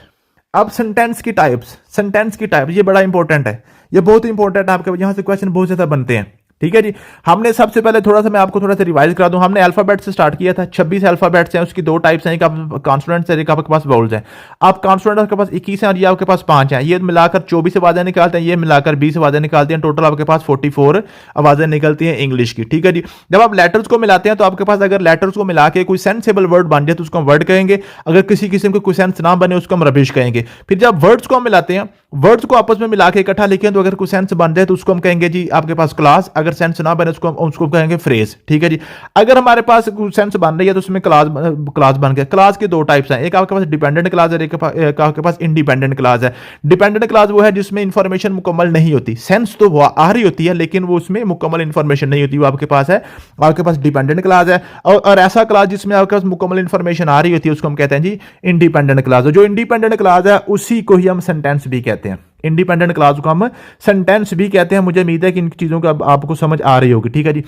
अब सेंटेंस की टाइप्स, सेंटेंस की टाइप ये बड़ा इंपॉर्टेंट है, ये बहुत इंपॉर्टेंट है, आपके यहां से क्वेश्चन बहुत ज्यादा बनते हैं, ठीक है जी। हमने सबसे पहले थोड़ा सा मैं आपको थोड़ा सा रिवाइज करा दूं, हमने अल्फाबेट से स्टार्ट किया था। 26 अल्फाबेट्स हैं, उसकी दो टाइप्स हैं, एक आप कॉन्सोनेंट्स है, एक आपके पास वाउल्स हैं। आप कॉन्सोनेंट आपके पास 21 हैं और ये आपके पास 5 हैं, ये मिलाकर 24 आवाजें निकालते हैं, ये मिलाकर 20 आवाजें निकालते हैं, टोटल आपके पास 44 आवाजें निकलती हैं इंग्लिश की, ठीक है जी। जब आप लेटर्स को मिलाते हैं तो आपके पास अगर लेटर्स को मिला के कोई सेंसेबल वर्ड बन जाए तो उसको हम वर्ड कहेंगे, अगर किसी किस्म का कोई सेंस ना बने उसको हम रबिश कहेंगे। फिर जब वर्ड्स को हम मिलाते हैं, वर्ड्स को आपस में मिला के इकट्ठा लिखें तो अगर कोई सेंस बन जाए तो उसको हम कहेंगे जी आपके पास क्लास, अगर सेंस ना बने उसको कहेंगे फ्रेज, ठीक है जी। अगर हमारे पास सेंस बन रही है तो उसमें क्लास बन गया। क्लास के दो टाइप्स हैं, एक आपके पास डिपेंडेंट क्लास है, एक आपके पास इंडिपेंडेंट क्लास है। डिपेंडेंट क्लास वो है जिसमें इंफॉर्मेशन मुकम्मल नहीं होती, सेंस तो वो आ रही होती है लेकिन वो उसमें मुकम्मल इंफॉर्मेशन नहीं होती, वो आपके पास है, आपके पास डिपेंडेंट क्लास है। और ऐसा क्लास जिसमें आपके पास मुकम्मल इंफॉर्मेशन आ रही होती है उसको हम कहते हैं जी इंडिपेंडेंट क्लास। जो इंडिपेंडेंट क्लास है उसी को ही हम सेंटेंस भी कहते हैं, इंडिपेंडेंट क्लास को हम सेंटेंस भी कहते हैं। मुझे उम्मीद है कि इन चीजों का आपको समझ आ रही होगी, ठीक है जी।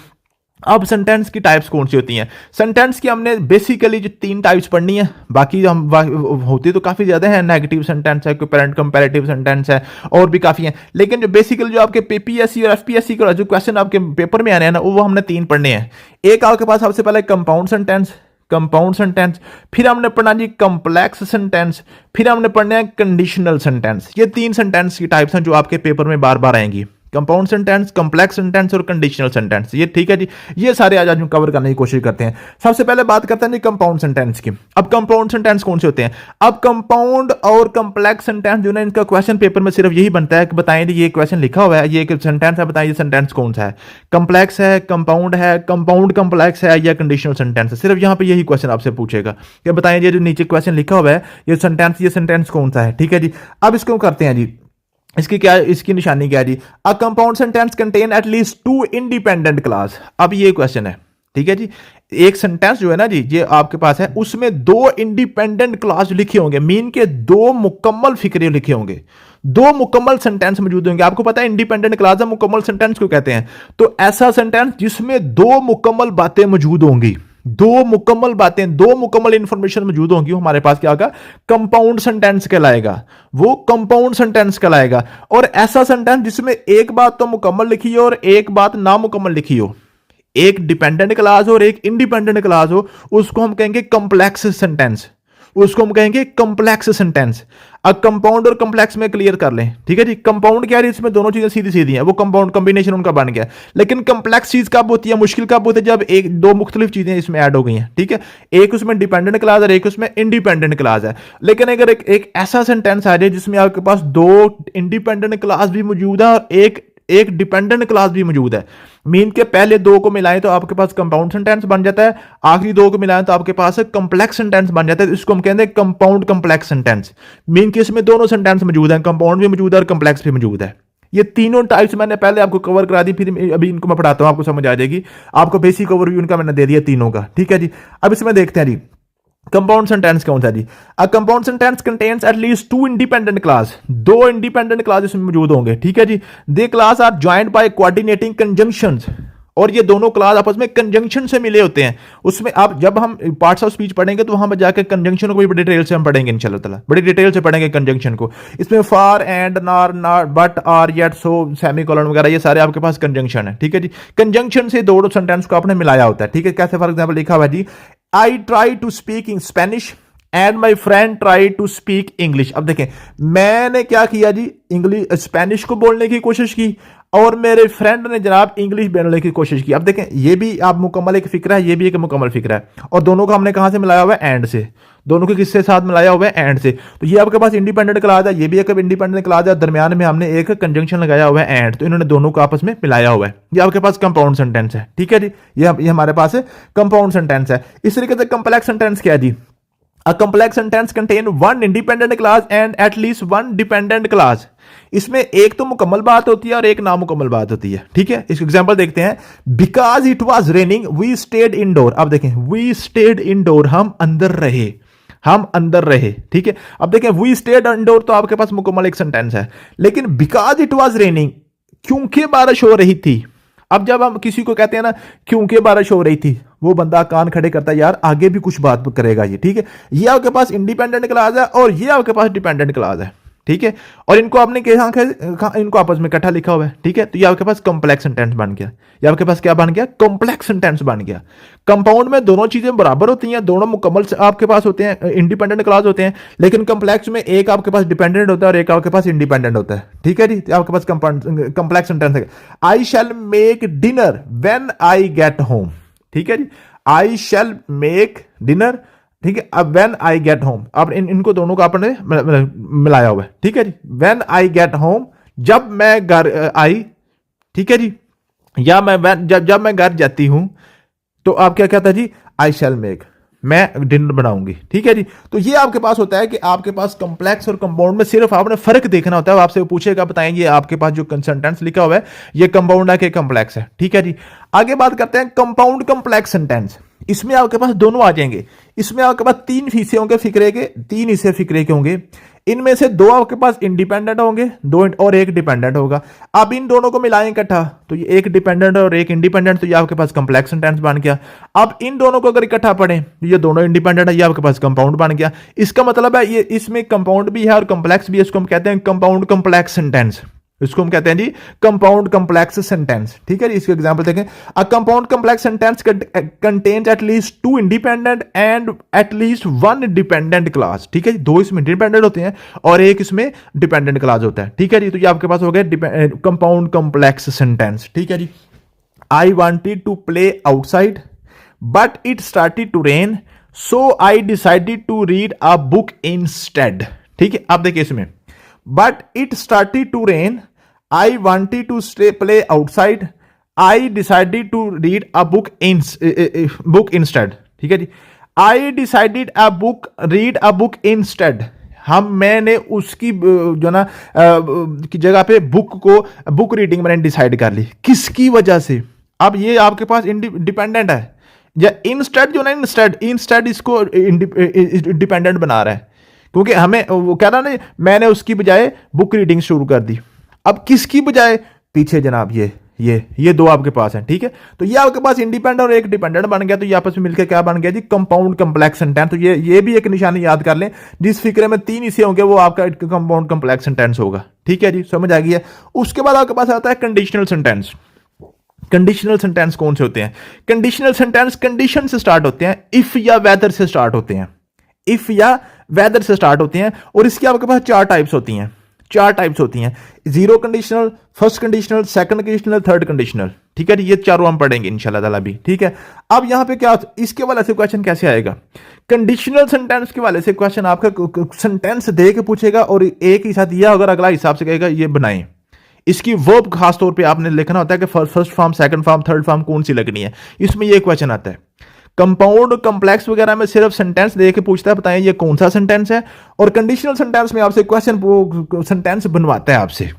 अब सेंटेंस की टाइप्स कौन सी होती हैं? सेंटेंस की हमने बेसिकली जो 3 टाइप्स पढ़नी है, बाकी हम होती तो काफी ज्यादा है, नेगेटिव सेंटेंस है, कंपैरेटिव सेंटेंस है, और भी काफी है, लेकिन जो बेसिकली जो आपके पीपीएससी और एफपीएससी का जो क्वेश्चन आपके पेपर में आने हैं ना, वो हमने 3 पढ़ने हैं। एक आपके पास सबसे पहले कंपाउंड सेंटेंस, कंपाउंड सेंटेंस, फिर हमने पढ़ना जी कॉम्प्लेक्स सेंटेंस, फिर हमने पढ़ना है कंडीशनल सेंटेंस। ये 3 सेंटेंस की टाइप्स हैं जो आपके पेपर में बार बार आएंगी, कंपाउंड सेंटेंस, कॉम्प्लेक्स सेंटेंस और कंडीशनल सेंटेंस, ये ठीक है जी। ये सारे आज हम कवर करने की कोशिश करते हैं। सबसे पहले बात करते हैं जी कंपाउंड सेंटेंस की। अब कंपाउंड सेंटेंस कौन से होते हैं? अब कंपाउंड और कॉम्प्लेक्स सेंटेंस जो है इनका क्वेश्चन पेपर में सिर्फ यही बनता है कि बताएं जी ये क्वेश्चन लिखा हुआ है, ये एक सेंटेंस है, बताइए सेंटेंस कौन सा है, कंप्लेक्स है, कंपाउंड कॉम्प्लेक्स है या कंडीशनल सेंटेंस है। सिर्फ यहां पर यही क्वेश्चन आपसे पूछेगा कि बताएं ये जो नीचे क्वेश्चन लिखा हुआ है ये सेंटेंस कौन सा है, ठीक है जी। अब इसको करते हैं जी, इसकी निशानी क्या है जी? A compound sentence contain at least 2 independent class. अब ये क्वेश्चन है, ठीक है जी। एक सेंटेंस जो है ना जी ये आपके पास है, उसमें 2 इंडिपेंडेंट क्लास लिखे होंगे, मीन के 2 मुकम्मल फिक्रे लिखे होंगे, 2 मुकम्मल सेंटेंस मौजूद होंगे। आपको पता है इंडिपेंडेंट क्लास है, मुकम्मल सेंटेंस को कहते हैं। तो ऐसा सेंटेंस जिसमें 2 मुकम्मल बातें मौजूद होंगी, 2 मुकम्मल बातें, 2 मुकम्मल इंफॉर्मेशन मौजूद होंगी, हमारे पास क्या होगा? कंपाउंड सेंटेंस कहलाएगा, वो कंपाउंड सेंटेंस कहलाएगा। और ऐसा सेंटेंस जिसमें एक बात तो मुकम्मल लिखी हो और एक बात नामुकम्मल लिखी हो, एक डिपेंडेंट क्लास हो और एक इंडिपेंडेंट क्लास हो, उसको हम कहेंगे कॉम्प्लेक्स सेंटेंस, उसको हम कहेंगे कॉम्प्लेक्स सेंटेंस। अब कंपाउंड और कॉम्प्लेक्स में क्लियर कर लें, ठीक है जी। कंपाउंड क्या है, इसमें दोनों चीजें सीधी सीधी हैं, वो कंपाउंड कॉम्बिनेशन उनका बन गया। लेकिन कॉम्प्लेक्स चीज कब होती है, मुश्किल कब होती है? जब एक 2 मुख्तलिफ चीजें इसमें ऐड हो गई हैं, ठीक है। एक उसमें डिपेंडेंट क्लास और एक उसमें इंडिपेंडेंट क्लास है। लेकिन अगर एक ऐसा सेंटेंस आ जाए जिसमें आपके पास 2 इंडिपेंडेंट क्लास भी मौजूद है और एक डिपेंडेंट क्लास भी मौजूद है, मीन के पहले 2 को मिलाएं तो आपके पास कंपाउंड सेंटेंस बन जाता है, आखिरी 2 को मिलाएं तो आपके पास कॉम्प्लेक्स सेंटेंस बन जाता है। इसको हम कहते हैं कंपाउंड कॉम्प्लेक्स सेंटेंस, मीन के इसमें दोनों सेंटेंस मौजूद हैं, कंपाउंड भी मौजूद है और कॉम्प्लेक्स भी मौजूद है। ये तीनों टाइप्स मैंने पहले आपको कवर करा दी, फिर अभी इनको मैं पढ़ाता हूं, आपको समझ आ जाएगी। आपको बेसिक ओवरव्यू इनका मैंने दे दिया तीनों का, ठीक है जी। अब इसमें देखते हैं जी कंपाउंड सेंटेंस कौन सा जी? A compound sentence contains at least 2 independent class, 2 independent class इसमें मौजूद होंगे, ठीक है जी। They class are joint by coordinating conjunctions, और ये दोनों क्लास आपस में कंजंक्शन से मिले होते हैं। उसमें आप जब हम पार्ट्स ऑफ स्पीच पढ़ेंगे तो वहां पर जाकर कंजंक्शन को भी बड़ी डिटेल से हम पढ़ेंगे इंशाल्लाह ताला, बड़ी डिटेल से पढ़ेंगे कंजंक्शन को। इसमें for, and, nor, not, but, or, yet, so, semicolon वगैरह ये सारे आपके पास कंजंक्शन है, ठीक है जी। कंजंक्शन से 2 सेंटेंस को आपने मिलाया होता है, ठीक है। कैसे? फॉर एग्जाम्पल लिखा हुआ है जी, I try to speak in Spanish and my friend try to speak English. अब देखें मैंने क्या किया जी, इंग्लिश स्पेनिश को बोलने की कोशिश की और मेरे फ्रेंड ने जनाब इंग्लिश बोलने की कोशिश की। अब देखें ये भी आप मुकम्मल एक फिक्रा है, ये भी एक मुकम्मल फिक्रा है, और दोनों को हमने कहां से मिलाया हुआ है? एंड से। दोनों के किससे साथ मिलाया हुआ है? एंड से। तो ये आपके पास इंडिपेंडेंट क्लास है, ये भी एक इंडिपेंडेंट क्लास है, दरमियान में हमने एक कंजंक्शन लगाया हुआ है एंड, तो इन्होंने दोनों को आपस में मिलाया हुआ है। ये आपके पास कंपाउंड सेंटेंस है, ठीक है जी। ये हमारे पास कंपाउंड सेंटेंस है। इस तरीके से कॉम्प्लेक्स सेंटेंस क्या है जी? A complex sentence contain 1 independent clause and at least 1 dependent clause। इसमें एक तो मुकम्मल बात होती है और एक नामुकम्मल बात होती है, ठीक है। इसका एग्जांपल देखते हैं, because it was raining we stayed indoor. अब देखें वी स्टेड इंडोर, हम अंदर रहे, हम अंदर रहे, ठीक है। अब देखें वी स्टेड इंडोर तो आपके पास मुकम्मल एक सेंटेंस है, लेकिन बिकॉज इट वाज रेनिंग, क्योंकि बारिश हो रही थी, अब जब हम किसी को कहते हैं ना क्योंकि बारिश हो रही थी, वो बंदा कान खड़े करता है यार आगे भी कुछ बात करेगा ये, ठीक है। ये आपके पास इंडिपेंडेंट क्लॉज है और ये आपके पास डिपेंडेंट क्लॉज है, ठीक है। और इनको आपने इनको आपस में इकट्ठा लिखा हुआ है, ठीक है। तो ये आपके पास कॉम्प्लेक्स सेंटेंस बन गया। ये आपके पास क्या बन गया? कॉम्प्लेक्स सेंटेंस बन गया। कंपाउंड में दोनों चीजें बराबर होती हैं, दोनों मुकम्मल आपके पास होते हैं, इंडिपेंडेंट क्लॉज होते हैं। लेकिन कॉम्प्लेक्स में एक आपके पास डिपेंडेंट होता है और एक आपके पास इंडिपेंडेंट होता है, ठीक है जी। तो आपके पास कॉम्प्लेक्स सेंटेंस है। I shall make dinner when I get home, ठीक है जी। आई शैल मेक डिनर, ठीक है। अब व्हेन आई गेट होम, अब इनको दोनों का आपने मिलाया हुआ है, ठीक है जी। व्हेन आई गेट होम, जब मैं घर आई, ठीक है जी। या मैं जब मैं घर जाती हूं, तो आप क्या कहता है जी? आई शैल मेक, मैं डिनर बनाऊंगी, ठीक है जी। तो ये आपके पास होता है कि आपके पास कॉम्प्लेक्स और कंपाउंड में सिर्फ आपने फर्क देखना होता है। आपसे पूछेगा बताएं ये आपके पास जो सेंटेंस लिखा हुआ है ये कंपाउंड है कि कॉम्प्लेक्स है, ठीक है जी। आगे बात करते हैं कंपाउंड कॉम्प्लेक्स सेंटेंस। इसमें आपके पास दोनों आ जाएंगे। इसमें आपके पास तीन हिस्से होंगे फिक्रे के, तीन हिस्से फिक्रे के होंगे। इनमें से दो आपके पास इंडिपेंडेंट होंगे, दो और एक डिपेंडेंट होगा। अब इन दोनों को मिलाएं इकट्ठा, तो ये एक डिपेंडेंट और एक इंडिपेंडेंट, तो ये आपके पास कॉम्प्लेक्स सेंटेंस बन गया। अब इन दोनों को अगर इकट्ठा पढ़ें तो ये दोनों इंडिपेंडेंट है, ये आपके पास कंपाउंड बन गया। इसका मतलब है ये इसमें कंपाउंड भी है और कॉम्प्लेक्स भी है। इसको हम कहते हैं कंपाउंड कॉम्प्लेक्स सेंटेंस। इसको हम कहते हैं जी कंपाउंड कॉम्प्लेक्स सेंटेंस, ठीक है जी। इसके एग्जांपल देखें। A compound complex sentence contains at least two independent and at least one dependent clause, ठीक है जी। दो इसमें इंडिपेंडेंट होते हैं और एक इसमें डिपेंडेंट क्लॉज होता है, ठीक है जी। तो ये आपके पास हो गया कंपाउंड कॉम्प्लेक्स सेंटेंस, ठीक है जी। I wanted to play outside but it started to rain so I decided to read a book instead, ठीक है। अब देखिए इसमें but it started to rain, I wanted to play outside. I decided to read a book instead. ठीक है जी। I decided read a book instead. मैंने उसकी जो ना की जगह पे बुक रीडिंग मैंने डिसाइड कर ली। किसकी वजह से? अब ये आपके पास डिपेंडेंट है या इंस्टेड जो ना इंस्टेड इसको डिपेंडेंट बना रहा है, क्योंकि हमें वो कह रहा ना मैंने उसकी बजाय बुक रीडिंग शुरू कर दी। अब किसकी बजाय? पीछे जनाब ये दो आपके पास हैं, ठीक है। तो ये आपके पास इंडिपेंडेंट और एक डिपेंडेंट बन गया। तो ये आपस में मिलकर क्या बन गया जी? Compound complex sentence. तो ये भी एक निशानी याद कर लें, जिस फिक्रे में तीन हिस्से होंगे वो आपका कंपाउंड कॉम्प्लेक्स सेंटेंस होगा, ठीक है जी। समझ आ गई है। उसके बाद आपके पास आता है कंडीशनल सेंटेंस। कंडीशनल सेंटेंस कौन से होते हैं? कंडीशनल सेंटेंस कंडीशन से स्टार्ट होते हैं, इफ या वेदर से स्टार्ट होते हैं, इफ या वेदर से स्टार्ट होते हैं। और इसकी आपके पास चार टाइप्स होती हैं, zero conditional, first conditional, second conditional, third conditional, ठीक है जी। ये चारों हम पढ़ेंगे इंशाल्लाह ताला भी, ठीक है। अब यहां पे क्या इसके वाले से क्वेश्चन कैसे आएगा? कंडीशनल सेंटेंस के वाले से क्वेश्चन आपका सेंटेंस दे के पूछेगा और एक ही साथ यह अगर अगला हिसाब से कहेगा ये बनाएं। इसकी वर्ब खास तौर पे आपने लिखना होता है कि first form, second form, third form कौन सी लगनी है। इसमें ये क्वेश्चन आता है। कंपाउंड कॉम्प्लेक्स वगैरह में सिर्फ सेंटेंस दे के पूछता है बताएं ये कौन सा सेंटेंस है। और कंडीशनल सेंटेंस में आपसे क्वेश्चन सेंटेंस बनवाता है आपसे।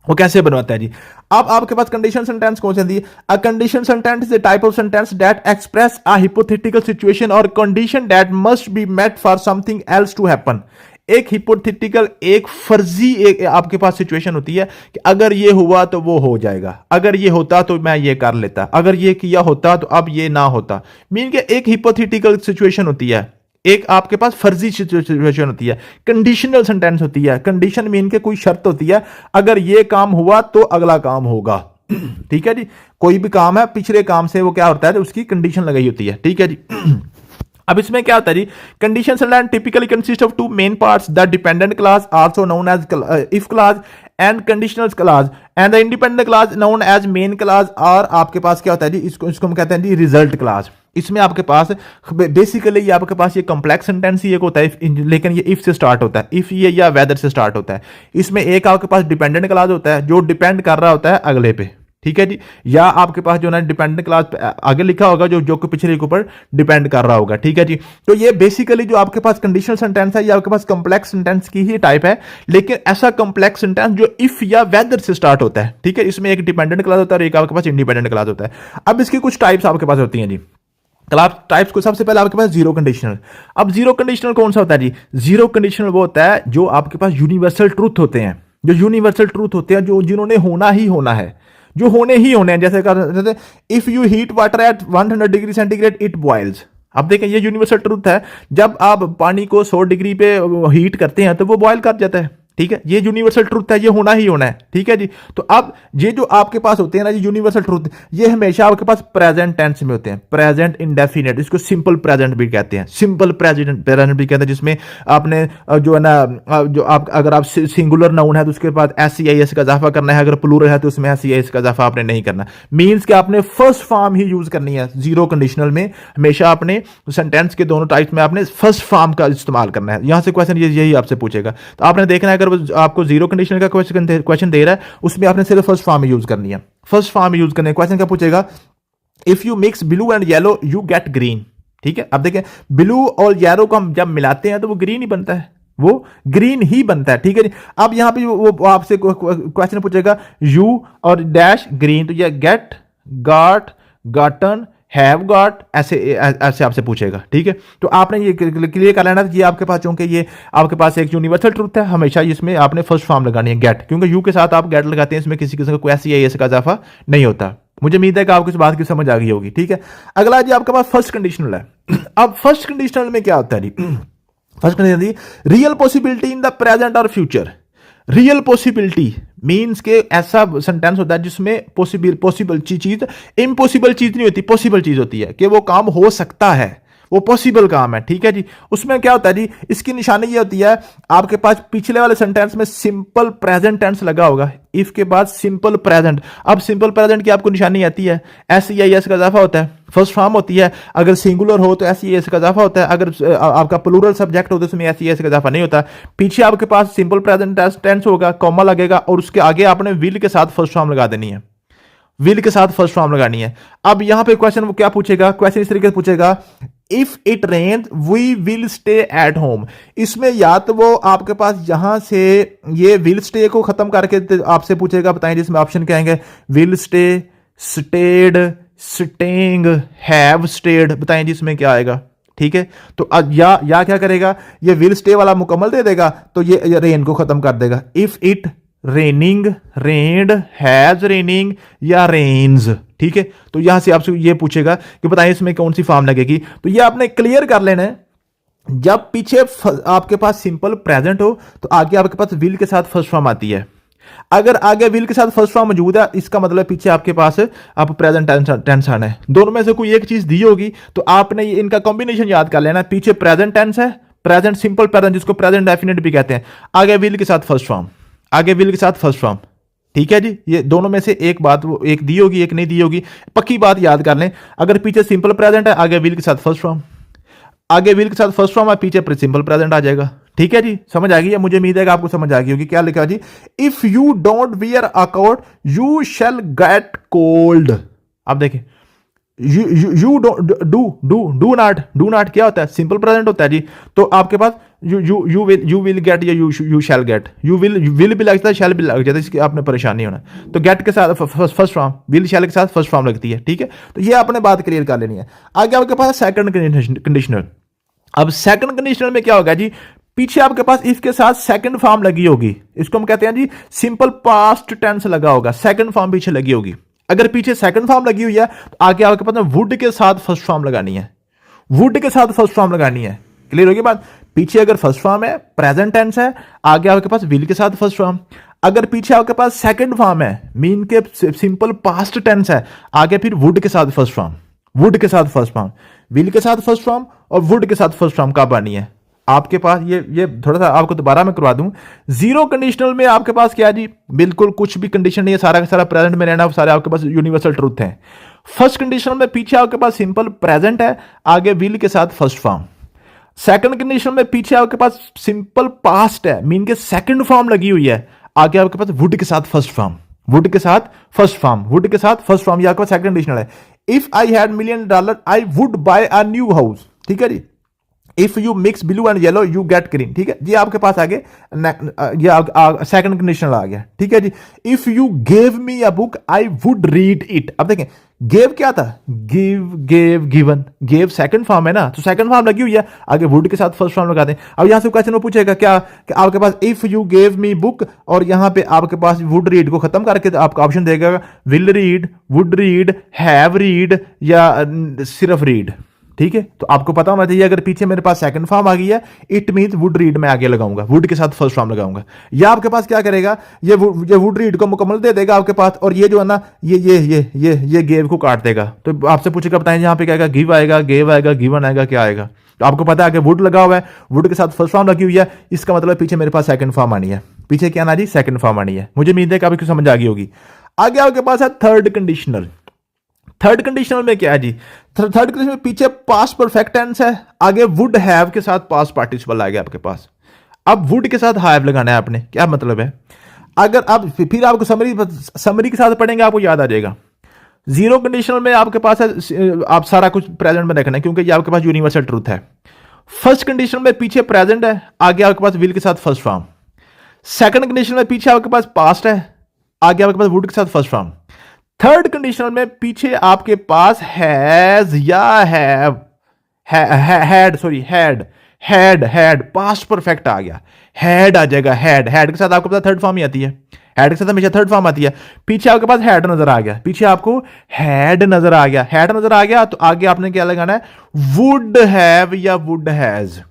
वो कैसे बनवाता है जी? अब आपके पास कंडीशन सेंटेंस कौन सी है? A condition sentence is a type of sentence that express a hypothetical situation or condition that must be met for something else to happen. एक हिपोथेटिकल, एक फर्जी एक आपके पास सिचुएशन होती है कि अगर ये हुआ तो वो हो जाएगा, अगर ये होता तो मैं ये कर लेता, अगर ये किया होता तो अब ये ना होता। मीन के एक हिपोथेटिकल सिचुएशन होती है, एक आपके पास फर्जी सिचुएशन होती है। कंडीशनल सेंटेंस होती है, कंडीशन मीन के कोई शर्त होती है, अगर ये काम हुआ तो अगला काम होगा, ठीक है जी। कोई भी काम है पिछले काम से वो क्या होता है, उसकी कंडीशन लगाई होती है, ठीक है जी। अब इसमें क्या होता है जी? Condition sentence typically consist of two main parts, the dependent clause also known as if clause and conditional clause and the independent clause known as main clause. और आपके पास क्या होता है जी? इसको हम कहते हैं जी रिजल्ट क्लॉज। इसमें आपके पास बेसिकली ये आपके पास ये कॉम्प्लेक्स सेंटेंस ही एक होता है, लेकिन ये इफ से स्टार्ट होता है, इफ ये या वेदर से स्टार्ट होता है। इसमें एक आपके पास डिपेंडेंट क्लॉज होता है जो डिपेंड कर रहा होता है अगले पे, ठीक है जी। या आपके पास जो ना डिपेंडेंट क्लॉज आगे लिखा होगा जो पिछले के ऊपर डिपेंड कर रहा होगा, ठीक है जी। तो ये बेसिकली जो आपके पास कंडीशनल सेंटेंस है ये आपके पास कॉम्प्लेक्स सेंटेंस की ही टाइप है, लेकिन ऐसा कॉम्प्लेक्स सेंटेंस जो इफ या वेदर से स्टार्ट होता है, ठीक है। इसमें एक डिपेंडेंट क्लॉज होता है और एक आपके पास इंडिपेंडेंट क्लॉज होता है। अब इसकी कुछ टाइप्स आपके पास होती हैं जी। टाइप्स को सबसे पहले आपके पास जीरो कंडीशनल। अब जीरो कंडीशनल कौन सा होता है जी? जीरो कंडीशनल वो होता है जो आपके पास यूनिवर्सल ट्रूथ होते हैं, जो यूनिवर्सल ट्रूथ होते हैं, जो जिन्होंने होना ही होना है, जो होने ही होने हैं, जैसे if you heat water at 100 degree centigrade it boils. अब देखें ये यूनिवर्सल ट्रूथ है, जब आप पानी को 100 डिग्री पे हीट करते हैं तो वो बॉयल कर जाता है, ठीक है, ये यूनिवर्सल ट्रूथ है, ये होना ही होना है, ठीक है जी। तो अब ये जो आपके पास होते हैं ना, ये यूनिवर्सल ट्रूथ, ये हमेशा आपके पास प्रेजेंट टेंस में होते हैं, प्रेजेंट इंडेफिनिट, इसको सिंपल प्रेजेंट भी कहते हैं, सिंपल प्रेजेंट भी कहते हैं, जिसमें आपने जो है ना, जो आप अगर आप सिंगुलर नाउन है तो उसके बाद एस का इजाफा करना है, अगर प्लूरल है तो उसमें एस का इजाफा आपने नहीं करना, मीन्स कि आपने फर्स्ट फॉर्म ही यूज करनी है। जीरो कंडीशनल में हमेशा आपने सेंटेंस के दोनों टाइप्स में आपने फर्स्ट फॉर्म का इस्तेमाल करना है। यहां से क्वेश्चन यही आपसे पूछेगा, तो आपने देखना है अगर आपको जीरो कंडीशनल का क्वेश्चन दे रहा है उसमें आपने सिर्फ फर्स्ट फॉर्म यूज करनी है, फर्स्ट फॉर्म यूज करनी है। क्वेश्चन क्या पूछेगा, if you mix blue and yellow you get green, ठीक है। अब देखें ब्लू और येलो को हम जब मिलाते हैं तो वो ग्रीन ही बनता है, वो ग्रीन ही बनता है, ठीक है जी। अब यहां पे वो आपसे क्वेश्चन पूछेगा यू और डैश ग्रीन, तो ये get, got, gotten, have got, ऐसे आपसे पूछेगा, ठीक है। तो आपने ये क्लियर कर लेना, ये आपके पास, चूंकि ये आपके पास एक यूनिवर्सल ट्रूथ है, हमेशा इसमें आपने फर्स्ट फॉर्म लगानी है गेट, क्योंकि यू के साथ आप गेट लगाते हैं, इसमें किसी किस्म का कोई एस का इजाफा नहीं होता। मुझे उम्मीद है कि आपको इस बात की समझ आ गई होगी, ठीक है। अगला जी आपके पास फर्स्ट कंडीशनल है। अब फर्स्ट कंडीशनल में क्या होता है जी, first conditional real possibility in the present और फ्यूचर। रियल पॉसिबिलिटी मीन्स के ऐसा सेंटेंस होता है जिसमें पॉसिबल चीज, इम्पॉसिबल चीज नहीं होती, पॉसिबल चीज होती है कि वो काम हो सकता है, वो पॉसिबल काम है, ठीक है जी। उसमें क्या होता है जी, इसकी निशानी ये होती है, आपके पास पिछले वाले सेंटेंस में सिंपल प्रेजेंट टेंस लगा होगा, इफ के बाद सिंपल प्रेजेंट। अब सिंपल प्रेजेंट की आपको निशानी आती है, एस का इजाफा होता है, फर्स्ट फॉर्म होती है, अगर सिंगुलर हो तो एस का इजाफा होता है, अगर आपका प्लूरल सब्जेक्ट हो तो उसमें एस का इजाफा नहीं होता। पीछे आपके पास सिंपल प्रेजेंट टेंस होगा, कॉमा लगेगा और उसके आगे आपने विल के साथ फर्स्ट फॉर्म लगा देनी है, विल के साथ फर्स्ट फॉर्म लगानी है। अब यहां पे क्वेश्चन वो क्या पूछेगा, क्वेश्चन इस तरीके से पूछेगा, if it rain we will stay at home. इसमें या तो वो आपके पास यहां से ये विल स्टे को खत्म करके आपसे पूछेगा, बताएं जिसमें ऑप्शन क्या आएंगे, will stay, stayed, staying, have stayed, बताएं जिसमें क्या आएगा, ठीक है। तो या क्या करेगा, ये विल स्टे वाला मुकम्मल दे देगा तो ये रेन को खत्म कर देगा, if it raining, rained, has raining या रेन्स, ठीक है। तो यहां से आपसे ये पूछेगा कि बताइए इसमें कौन सी फॉर्म लगेगी, तो ये आपने क्लियर कर लेना है। जब पीछे आपके पास सिंपल प्रेजेंट हो तो आगे आपके पास विल के साथ फर्स्ट फॉर्म आती है, अगर आगे विल के साथ फर्स्ट फॉर्म मौजूद है इसका मतलब पीछे आपके पास आप प्रेजेंट टेंस आना है। दोनों में से कोई एक चीज दी होगी तो आपने इनका कॉम्बिनेशन याद कर लेना, पीछे प्रेजेंट टेंस है, प्रेजेंट सिंपल प्रेजेंट जिसको प्रेजेंट डेफिनेट भी कहते हैं, आगे विल के साथ फर्स्ट फॉर्म, आगे विल के साथ फर्स्ट फॉर्म, ठीक है जी। ये दोनों में से एक बात वो एक दी होगी एक नहीं दी होगी, पक्की बात याद कर लें। अगर पीछे सिंपल प्रेजेंट है आगे विल के साथ फर्स्ट फॉर्म, आगे विल के साथ फर्स्ट फॉर्म है, पीछे सिंपल प्रेजेंट आ जाएगा, ठीक है जी। समझ आ गई है, मुझे उम्मीद है कि आपको समझ आ गई होगी। क्या लिखा जी, if you don't wear a coat you shall get cold. अब देखिए यू डू नॉट क्या होता है, सिंपल प्रेजेंट होता है जी। तो आपके पास यू विल गेट या you shall gate, you will भी लगता है, शैल भी लग जाता है, इसकी आपने परेशानी होना। तो गेट के साथ फर्स्ट फॉर्म, विल शैल के साथ फर्स्ट फॉर्म लगती है, ठीक है। तो ये आपने बात क्लियर कर लेनी है। आगे आपके पास सेकंड कंडीशनल। अब सेकंड कंडीशनल में क्या होगा जी, पीछे आपके पास इफ के साथ सेकंड फॉर्म लगी होगी, इसको हम कहते हैं जी सिंपल पास्ट टेंस लगा होगा, सेकंड फॉर्म पीछे लगी होगी। अगर पीछे सेकंड फॉर्म लगी हुई है तो आगे आपके पास वुड के साथ फर्स्ट फॉर्म लगानी है, वुड के साथ फर्स्ट फॉर्म लगानी है। क्लियर होगी बात, पीछे अगर फर्स्ट फॉर्म है प्रेजेंट टेंस है, आगे आपके पास विल के साथ फर्स्ट फॉर्म। अगर पीछे आपके पास सेकंड फॉर्म है मीन के सिंपल पास्ट टेंस है, आगे फिर वुड के साथ फर्स्ट फॉर्म, वुड के साथ फर्स्ट फॉर्म, विल के साथ फर्स्ट फॉर्म और वुड के साथ फर्स्ट फॉर्म कब आनी है आपके पास। ये थोड़ा सा आपको दोबारा मैं करवा दूं, जीरो कंडीशनल में आपके पास क्या जी, बिल्कुल कुछ भी कंडीशन नहीं है, सारा का सारा प्रेजेंट में रहना, सारे आपके पास यूनिवर्सल ट्रूथ है। फर्स्ट कंडीशन में पीछे आपके पास सिंपल प्रेजेंट है, आगे विल के साथ फर्स्ट फॉर्म। सेकंड कंडीशन में पीछे आपके पास सिंपल पास्ट है मीन के सेकंड फॉर्म लगी हुई है, आगे आपके पास वुड के साथ फर्स्ट फॉर्म, वुड के साथ फर्स्ट फॉर्म, वुड के साथ फर्स्ट फॉर्म, ये आपका सेकंड कंडीशनल है। If I had $1 million I would buy a new house, ठीक है जी। If you mix blue and yellow you get green, ठीक है जी। आपके पास आगे ये सेकंड कंडीशनल आ गया, ठीक है जी। If you gave me a book I would read it. अब देखें गेव क्या था, give, gave, given. Gave second form है ना, तो सेकंड फॉर्म लगी हुई है, आगे वुड के साथ फर्स्ट फॉर्म लगाते हैं। अब यहां से क्वेश्चन में पूछेगा क्या कि आपके पास if you gave me book और यहां पे आपके पास वुड रीड को खत्म करके आपका ऑप्शन देगा will read, would read, have read या सिर्फ रीड, ठीक है। तो आपको पता होना चाहिए अगर पीछे मेरे पास सेकंड फॉर्म आ गई है इट मींस वुड रीड में आगे लगाऊंगा, वुड के साथ फर्स्ट फॉर्म लगाऊंगा। या आपके पास क्या करेगा, ये वुड रीड को मुकम्मल दे देगा आपके पास, और ये जो है ना ये गेव को काट देगा। तो आपसे पूछेगा बताएं यहां पे क्या आएगा, गिव आएगा, गेव आएगा, गिवन आएगा, क्या आएगा। तो आपको पता है कि वुड लगा हुआ है, वुड के साथ फर्स्ट फॉर्म लगी हुई है, इसका मतलब पीछे मेरे पास सेकंड फॉर्म आनी है। पीछे क्या आना जी, सेकंड फॉर्म आनी है। मुझे उम्मीद है कि आपको समझ आ गई होगी। आगे आपके पास है थर्ड कंडीशनल। थर्ड कंडीशनल में क्या है जी, थर्ड कंडीशनल में पीछे पास्ट परफेक्ट टेंस है, आगे वुड हैव के साथ पास्ट पार्टिसिपल आ गया आपके पास। अब वुड के साथ हैव लगाना है आपने, क्या मतलब है। अगर आप फिर आपको समरी के साथ पढ़ेंगे आपको याद आ जाएगा। जीरो कंडीशनल में आपके पास है, आप सारा कुछ प्रेजेंट में रखना है क्योंकि ये आपके पास यूनिवर्सल ट्रूथ है। फर्स्ट कंडीशन में पीछे प्रेजेंट है, आगे आपके पास विल के साथ फर्स्ट फॉर्म। सेकंड कंडीशन में पीछे आपके पास पास्ट है, आगे आपके पास वुड के साथ फर्स्ट फॉर्म। थर्ड कंडीशनल में पीछे आपके पास हैज या हैड पास्ट परफेक्ट आ गया, हैड आ जाएगा। हैड के साथ आपके पास थर्ड फॉर्म ही आती है, हैड के साथ हमेशा थर्ड फॉर्म आती है। पीछे आपके पास हैड नजर आ गया, पीछे आपको हैड नजर आ गया, हैड नजर आ गया, तो आगे आपने क्या लगाना है, वुड हैव या वुड हैज,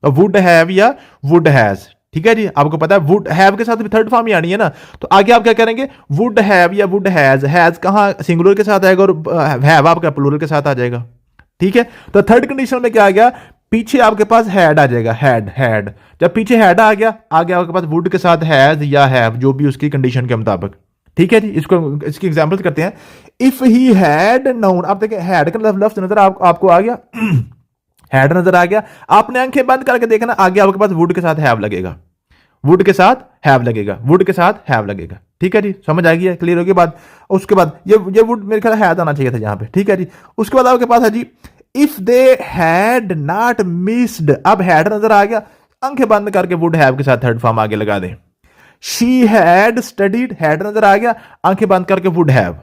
वुड हैव या वुड हैज, ठीक है जी। आपको पता है वुड हैव के साथ भी थर्ड फॉर्म ही आनी है ना, तो आगे आप क्या करेंगे, वुड हैव या वुड हैज कहां सिंगुलर के साथ आएगा और हैव आपका प्लूरल के साथ आ जाएगा, ठीक है। तो थर्ड कंडीशन में क्या आ गया, पीछे आपके पास हैड आ जाएगा, हैड। जब पीछे हैड आ गया, आगे आपके पास वुड के साथ हैज या हैव, जो भी उसकी कंडीशन के मुताबिक, ठीक है जी। इसकी एग्जांपल्स करते हैं। इफ ही हैड नोन, आप देखिए हैड का लफ्ज नजर आपको आ गया, हैड नजर आ गया, आपने आंखें बंद करके देखना, आगे आपके पास वुड के साथ हैव लगेगा, वुड के साथ हैव लगेगा, वुड के साथ हैव लगेगा, ठीक है जी। समझ आ गई है, क्लियर होगी बात। उसके बाद ये वुड मेरे ख्याल हैड आना चाहिए था यहां पे, ठीक है जी। उसके बाद आपके पास है जी if they had not missed, अब हैड नजर आ गया, आंखें बंद करके वुड हैव के साथ थर्ड फॉर्म आगे लगा दें। शी हैड स्टडीड, हैड नजर आ गया, आंखें बंद करके वुड हैव,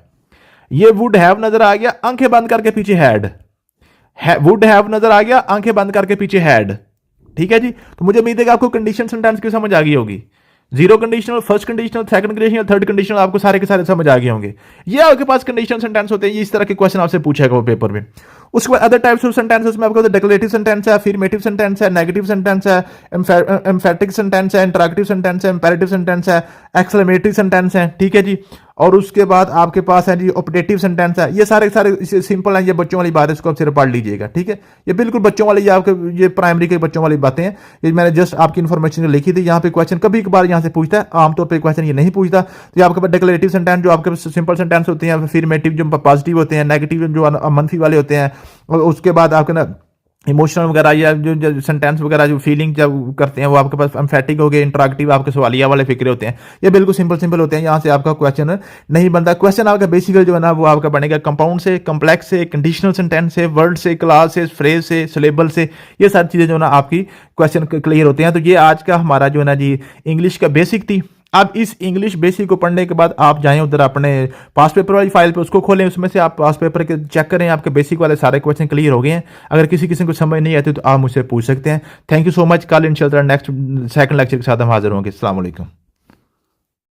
ये वुड हैव नजर आ गया, आंखें बंद करके पीछे हैड, वुड हैव नजर आ गया, आंखें बंद करके पीछे हैड, ठीक है जी। तो मुझे उम्मीद है कि आपको कंडीशन सेंटेंस की समझ आ गई होगी। Zero conditional, first conditional, second conditional, third conditional, आपको सारे के सारे समझ आ गए होंगे। ये आपके पास कंडीशन सेंटेंस होते हैं, इस तरह के क्वेश्चन आपसे पूछेगा वो पेपर में। उसके बाद अदर टाइप्स ऑफ सेंटेंसेस में आपको डिक्लेरेटिव सेंटेंस है, अफर्मेटिव सेंटेंस है, नेगेटिव सेंटेंस है, एम्फैटिक सेंटेंस है, इंटरॉगेटिव सेंटेंस है, इंपेरेटिव सेंटेंस है, एक्सक्लेमेटरी सेंटेंस है, ठीक है जी। और उसके बाद आपके पास है जी ऑपरेटिव सेंटेंस है। ये सारे सिंपल हैं, ये बच्चों वाली बात है, इसको आप सिर्फ पढ़ लीजिएगा, ठीक है। ये बिल्कुल बच्चों वाली, ये आपके ये प्राइमरी के बच्चों वाली बातें हैं, ये मैंने जस्ट आपकी इन्फॉर्मेशन लिखी थी। यहाँ पे क्वेश्चन कभी कभार यहाँ से पूछता है, आमतौर पर क्वेश्चन ये नहीं पूछता। तो ये आपके पास डिक्लेरेटिव सेंटेंस जो आपके सिंपल सेंटेंस होते हैं, अफर्मेटिव जो पॉजिटिव होते हैं, नेगेटिव जो मंफी वाले होते हैं, और उसके बाद आपके ना इमोशनल वगैरह या जो सेंटेंस वगैरह जो फीलिंग जब करते हैं वो आपके पास एम्फैटिक हो गए, इंटरैक्टिव आपके सवालिया वाले फिक्रे होते हैं। ये बिल्कुल सिंपल होते हैं, यहाँ से आपका क्वेश्चन नहीं बनता। क्वेश्चन आपका बेसिकली जो है ना वो आपका बनेगा कंपाउंड से, कम्प्लेक्स से, कंडीशनल सेंटेंस से, वर्ड से, क्लास से, फ्रेज से, सिलेबल से, ये सारी चीज़ें जो है ना आपकी क्वेश्चन क्लियर होते हैं। तो ये आज का हमारा जो है ना जी इंग्लिश का बेसिक थी। अब इस इंग्लिश बेसिक को पढ़ने के बाद आप जाएं उधर अपने पास पेपर वाली फाइल पे, उसको खोलें, उसमें से आप पास पेपर के चेक करें, आपके बेसिक वाले सारे क्वेश्चन क्लियर हो गए हैं। अगर किसी को समझ नहीं आती तो आप मुझसे पूछ सकते हैं। Thank you so much. कल इंशाल्लाह नेक्स्ट सेकंड लेक्चर के साथ हम हाजिर होंगे। अस्सलाम वालेकुम।